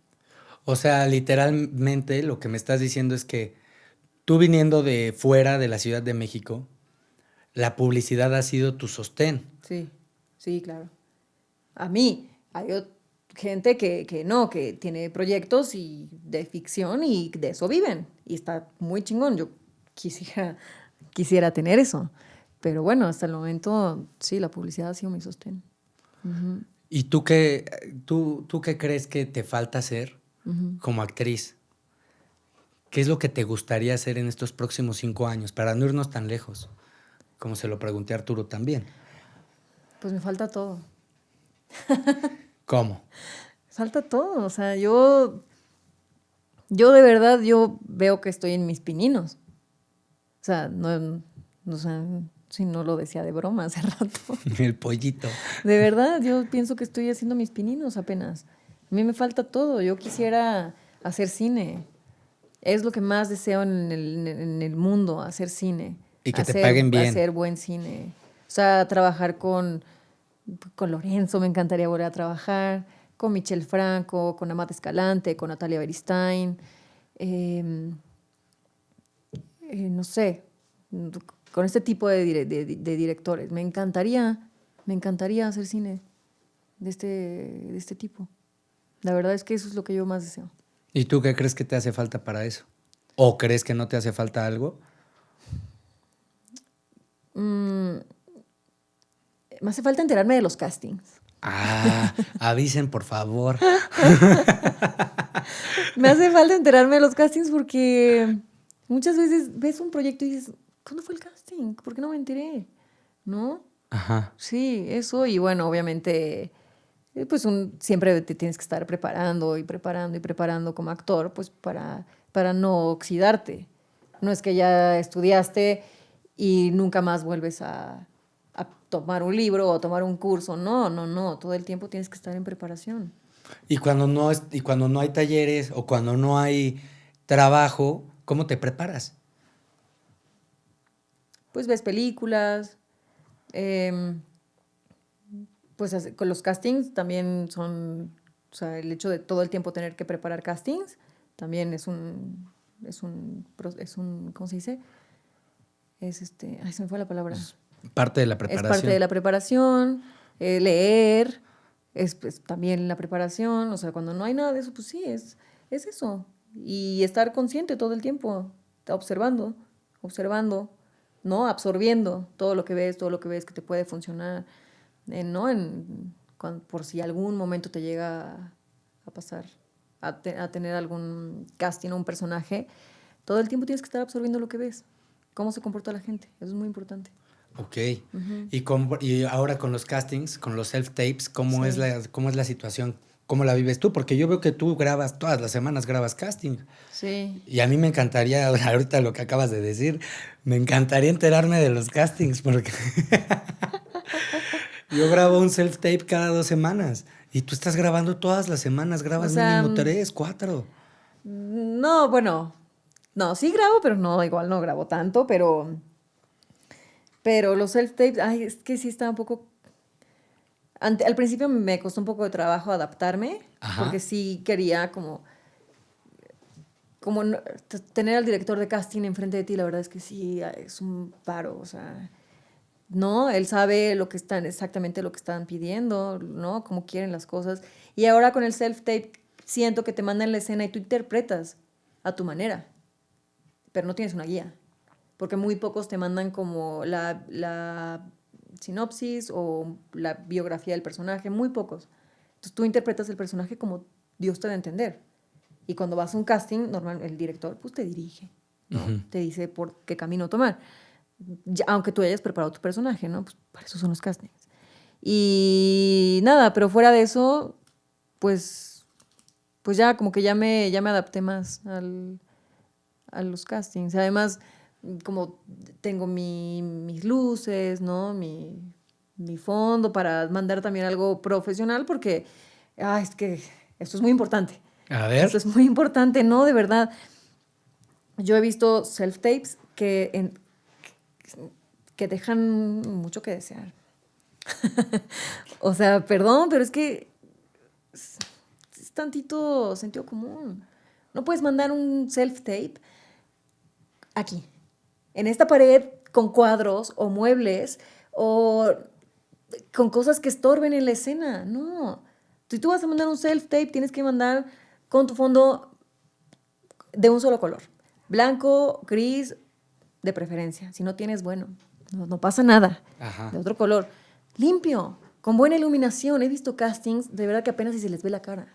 O sea, literalmente lo que me estás diciendo es que tú, viniendo de fuera de la Ciudad de México, la publicidad ha sido tu sostén. Sí, sí, claro. A mí, hay gente que no, que tiene proyectos de ficción y de eso viven. Y está muy chingón. Yo quisiera tener eso. Pero bueno, hasta el momento, sí, la publicidad ha sido mi sostén. Ujú, ¿Y tú qué crees que te falta hacer ujú. como actriz? ¿Qué es lo que te gustaría hacer en estos próximos 5 años, para no irnos tan lejos? Como se lo pregunté a Arturo también. Pues me falta todo. ¿Cómo? Falta todo. O sea, yo de verdad, yo veo que estoy en mis pininos. O sea, o sea, si no lo decía de broma hace rato. El pollito. De verdad, yo pienso que estoy haciendo mis pininos apenas. A mí me falta todo. Yo quisiera hacer cine. Es lo que más deseo en el mundo, hacer cine. Y que te paguen bien. Hacer buen cine. O sea, trabajar con Lorenzo, me encantaría volver a trabajar, con Michel Franco, con Amat Escalante, con Natalia Beristain, no sé, con este tipo de directores. Me encantaría hacer cine de este tipo. La verdad es que eso es lo que yo más deseo. ¿Y tú qué crees que te hace falta para eso? ¿O crees que no te hace falta algo? Me hace falta enterarme de los castings. Ah, avisen, por favor. Me hace falta enterarme de los castings porque muchas veces ves un proyecto y dices, ¿cuándo fue el casting? ¿Por qué no me enteré? ¿No? Ajá. Sí, eso. Y bueno, obviamente, pues siempre te tienes que estar preparando y preparando y preparando como actor, pues para no oxidarte. No es que ya estudiaste y nunca más vuelves a tomar un libro o a tomar un curso. No, no, no. Todo el tiempo tienes que estar en preparación. Y cuando no hay talleres o cuando no hay trabajo, ¿cómo te preparas? Pues ves películas. Pues con los castings también son, o sea, el hecho de todo el tiempo tener que preparar castings también ¿cómo se dice? Ay, se me fue la palabra. Parte de la Es preparación. parte de la preparación, leer, es pues, también la preparación, o sea, cuando no hay nada de eso, pues sí, es eso. Y estar consciente todo el tiempo, observando, ¿no? Absorbiendo todo lo que ves que te puede funcionar, ¿no? Por si algún momento te llega a pasar, a tener algún casting o un personaje, todo el tiempo tienes que estar absorbiendo lo que ves, cómo se comporta la gente, eso es muy importante. Ok. Y ahora con los castings, con los self-tapes, ¿cómo Sí. cómo es la situación? ¿Cómo la vives tú? Porque yo veo que tú grabas, todas las semanas grabas casting. Sí. Y a mí me encantaría, ahorita lo que acabas de decir, me encantaría enterarme de los castings, porque yo grabo un self-tape cada 2 semanas. Y tú estás grabando todas las semanas, O grabas sea, mínimo 3, 4. no, bueno, no, sí grabo, pero no, igual no grabo tanto, pero los self-tapes, ay, es que sí está un poco... al principio me costó un poco de trabajo adaptarme, porque Ajá. sí quería como tener al director de casting enfrente de ti, la verdad es que sí, es un paro, o sea, no, él sabe lo que están, exactamente lo que están pidiendo, ¿no? Cómo quieren las cosas. Y ahora con el self-tape siento que te mandan la escena y tú interpretas a tu manera, pero no tienes una guía, porque muy pocos te mandan como la sinopsis o la biografía del personaje, muy pocos. Entonces tú interpretas el personaje como Dios te da a entender. Y cuando vas a un casting, normal, el director pues te dirige, ¿no? Ujú. Te dice por qué camino tomar. Aunque tú hayas preparado tu personaje, ¿no? Pues para eso son los castings. Y nada, pero fuera de eso, pues, pues ya como que ya me adapté más a los castings. Además, como tengo mis luces, ¿no? Mi fondo para mandar también algo profesional porque, es que esto es muy importante. A Esto ver. es muy importante, ¿no? De verdad. Yo he visto self-tapes que dejan mucho que desear. O sea, perdón, pero es que es tantito sentido común. No puedes mandar un self-tape aquí, en esta pared, con cuadros o muebles o con cosas que estorben en la escena. No. Si tú vas a mandar un self-tape, tienes que mandar con tu fondo de un solo color. Blanco, gris, de preferencia. Si no tienes, bueno, no pasa nada. Ajá. De otro color. Limpio, con buena iluminación. He visto castings, de verdad que apenas si se les ve la cara.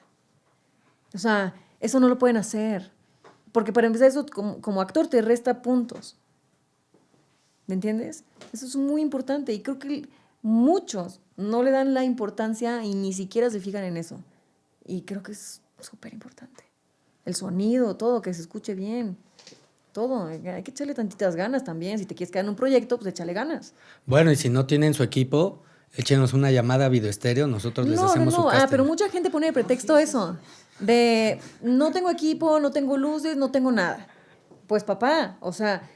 O sea, eso no lo pueden hacer. Porque para empezar, eso como actor te resta puntos. ¿Me entiendes? Eso es muy importante. Y creo que muchos no le dan la importancia y ni siquiera se fijan en eso. Y creo que es súper importante. El sonido, todo, que se escuche bien. Todo. Hay que echarle tantitas ganas también. Si te quieres quedar en un proyecto, pues échale ganas. Bueno, y si no tienen su equipo, échenos una llamada a Video Estéreo, nosotros les No, no, hacemos su no. Pero casting. mucha gente pone de pretexto eso. De no tengo equipo, no tengo luces, no tengo nada. Pues papá, o sea,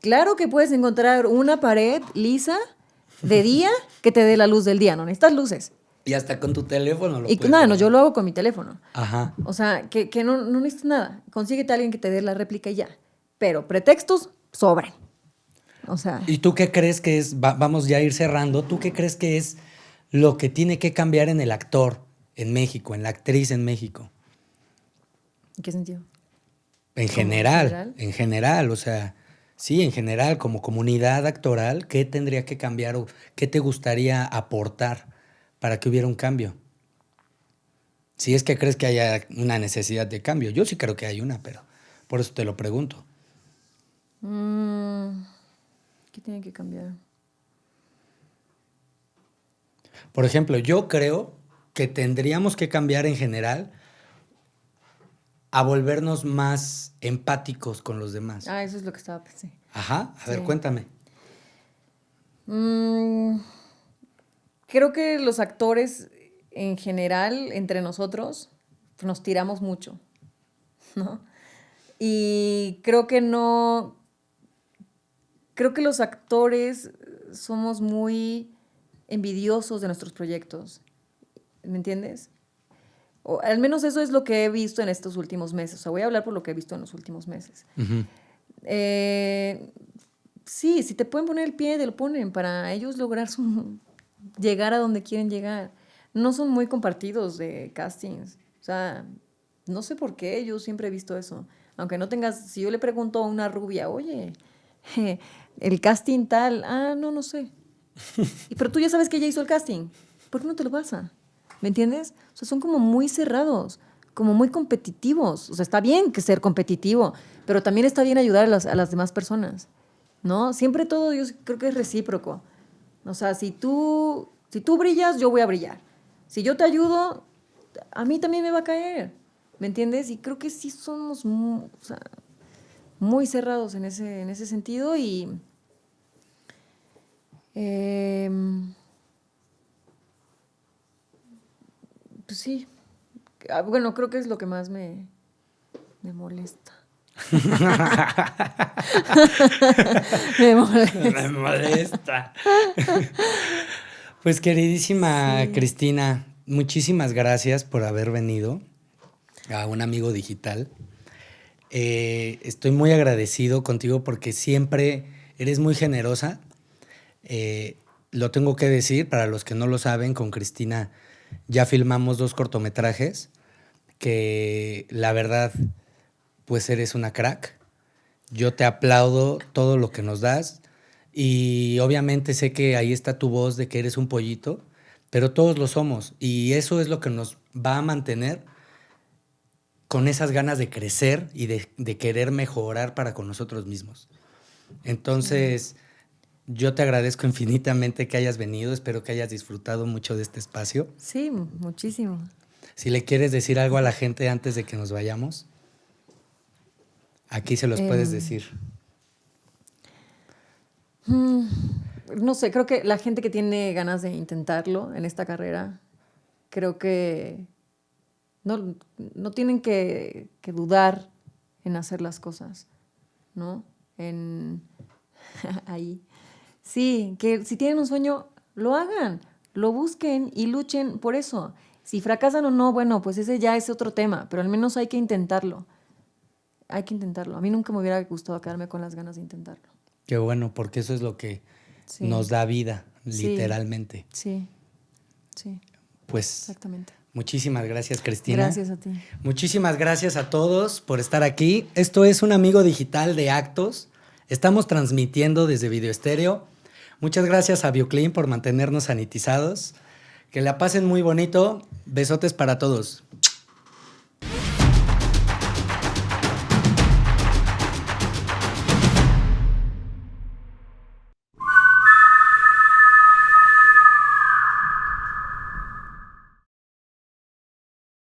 claro que puedes encontrar una pared lisa de día que te dé la luz del día. No necesitas luces. Y hasta con tu teléfono lo Y puedes nada, no, yo grabar. lo hago con mi teléfono. Ajá. O sea, que no necesitas nada. Consíguete a alguien que te dé la réplica y ya. Pero pretextos sobran. O sea, ¿Y tú qué crees que es, vamos ya a ir cerrando, tú qué crees que es lo que tiene que cambiar en el actor en México, en la actriz en México? ¿en qué sentido? ¿Como En general, o sea, sí, en general, como comunidad actoral, ¿qué tendría que cambiar o qué te gustaría aportar para que hubiera un cambio? Si es que crees que haya una necesidad de cambio, yo sí creo que hay una, pero por eso te lo pregunto. ¿Qué tiene que cambiar? Por ejemplo, yo creo que tendríamos que cambiar en general a volvernos más empáticos con los demás. Eso es lo que estaba pensando. Ajá, a ver, Sí. cuéntame. Mm, Creo que los actores en general, entre nosotros, nos tiramos mucho, ¿no? Y creo que los actores somos muy envidiosos de nuestros proyectos, ¿me entiendes? O al menos eso es lo que he visto en estos últimos meses. O sea, voy a hablar por lo que he visto en los últimos meses. Ujú. Sí, si te pueden poner el pie, te lo ponen para ellos lograr llegar a donde quieren llegar. No son muy compartidos de castings. O sea, no sé por qué, yo siempre he visto eso. Aunque no tengas, si yo le pregunto a una rubia, oye, el casting tal, no sé. Pero tú ya sabes que ella hizo el casting. ¿Por qué no te lo pasa? ¿Me entiendes? O sea, son como muy cerrados, como muy competitivos. O sea, está bien que ser competitivo, pero también está bien ayudar a las demás personas. ¿no? Siempre todo yo creo que es recíproco. O sea, si tú brillas, yo voy a brillar. Si yo te ayudo, a mí también me va a caer, ¿me entiendes? Y creo que sí somos o sea, muy cerrados en ese sentido y pues sí. Bueno, creo que es lo que más me molesta. Me molesta. Me molesta. Pues queridísima Sí. Cristina, muchísimas gracias por haber venido a Un Amigo Digital. Estoy muy agradecido contigo porque siempre eres muy generosa. Lo tengo que decir, para los que no lo saben, con Cristina ya filmamos 2 cortometrajes que la verdad, pues eres una crack. Yo te aplaudo todo lo que nos das y obviamente sé que ahí está tu voz de que eres un pollito, pero todos lo somos y eso es lo que nos va a mantener con esas ganas de crecer y de querer mejorar para con nosotros mismos. Entonces, yo te agradezco infinitamente que hayas venido, espero que hayas disfrutado mucho de este espacio. Sí, muchísimo. Si le quieres decir algo a la gente antes de que nos vayamos, aquí se los puedes decir. No sé, creo que la gente que tiene ganas de intentarlo en esta carrera, creo que no tienen que dudar en hacer las cosas, ¿no? Ahí. Sí, que si tienen un sueño, lo hagan, lo busquen y luchen por eso. Si fracasan o no, bueno, pues ese ya es otro tema, pero al menos hay que intentarlo. Hay que intentarlo. A mí nunca me hubiera gustado quedarme con las ganas de intentarlo. Qué bueno, porque eso es lo que Sí. nos da vida, Sí. literalmente. Sí, sí, Pues exactamente. muchísimas gracias, Cristina. Gracias a ti. Muchísimas gracias a todos por estar aquí. Esto es Un Amigo Digital de Actos. Estamos transmitiendo desde Video Estéreo. Muchas gracias a BioClean por mantenernos sanitizados. Que la pasen muy bonito. Besotes para todos.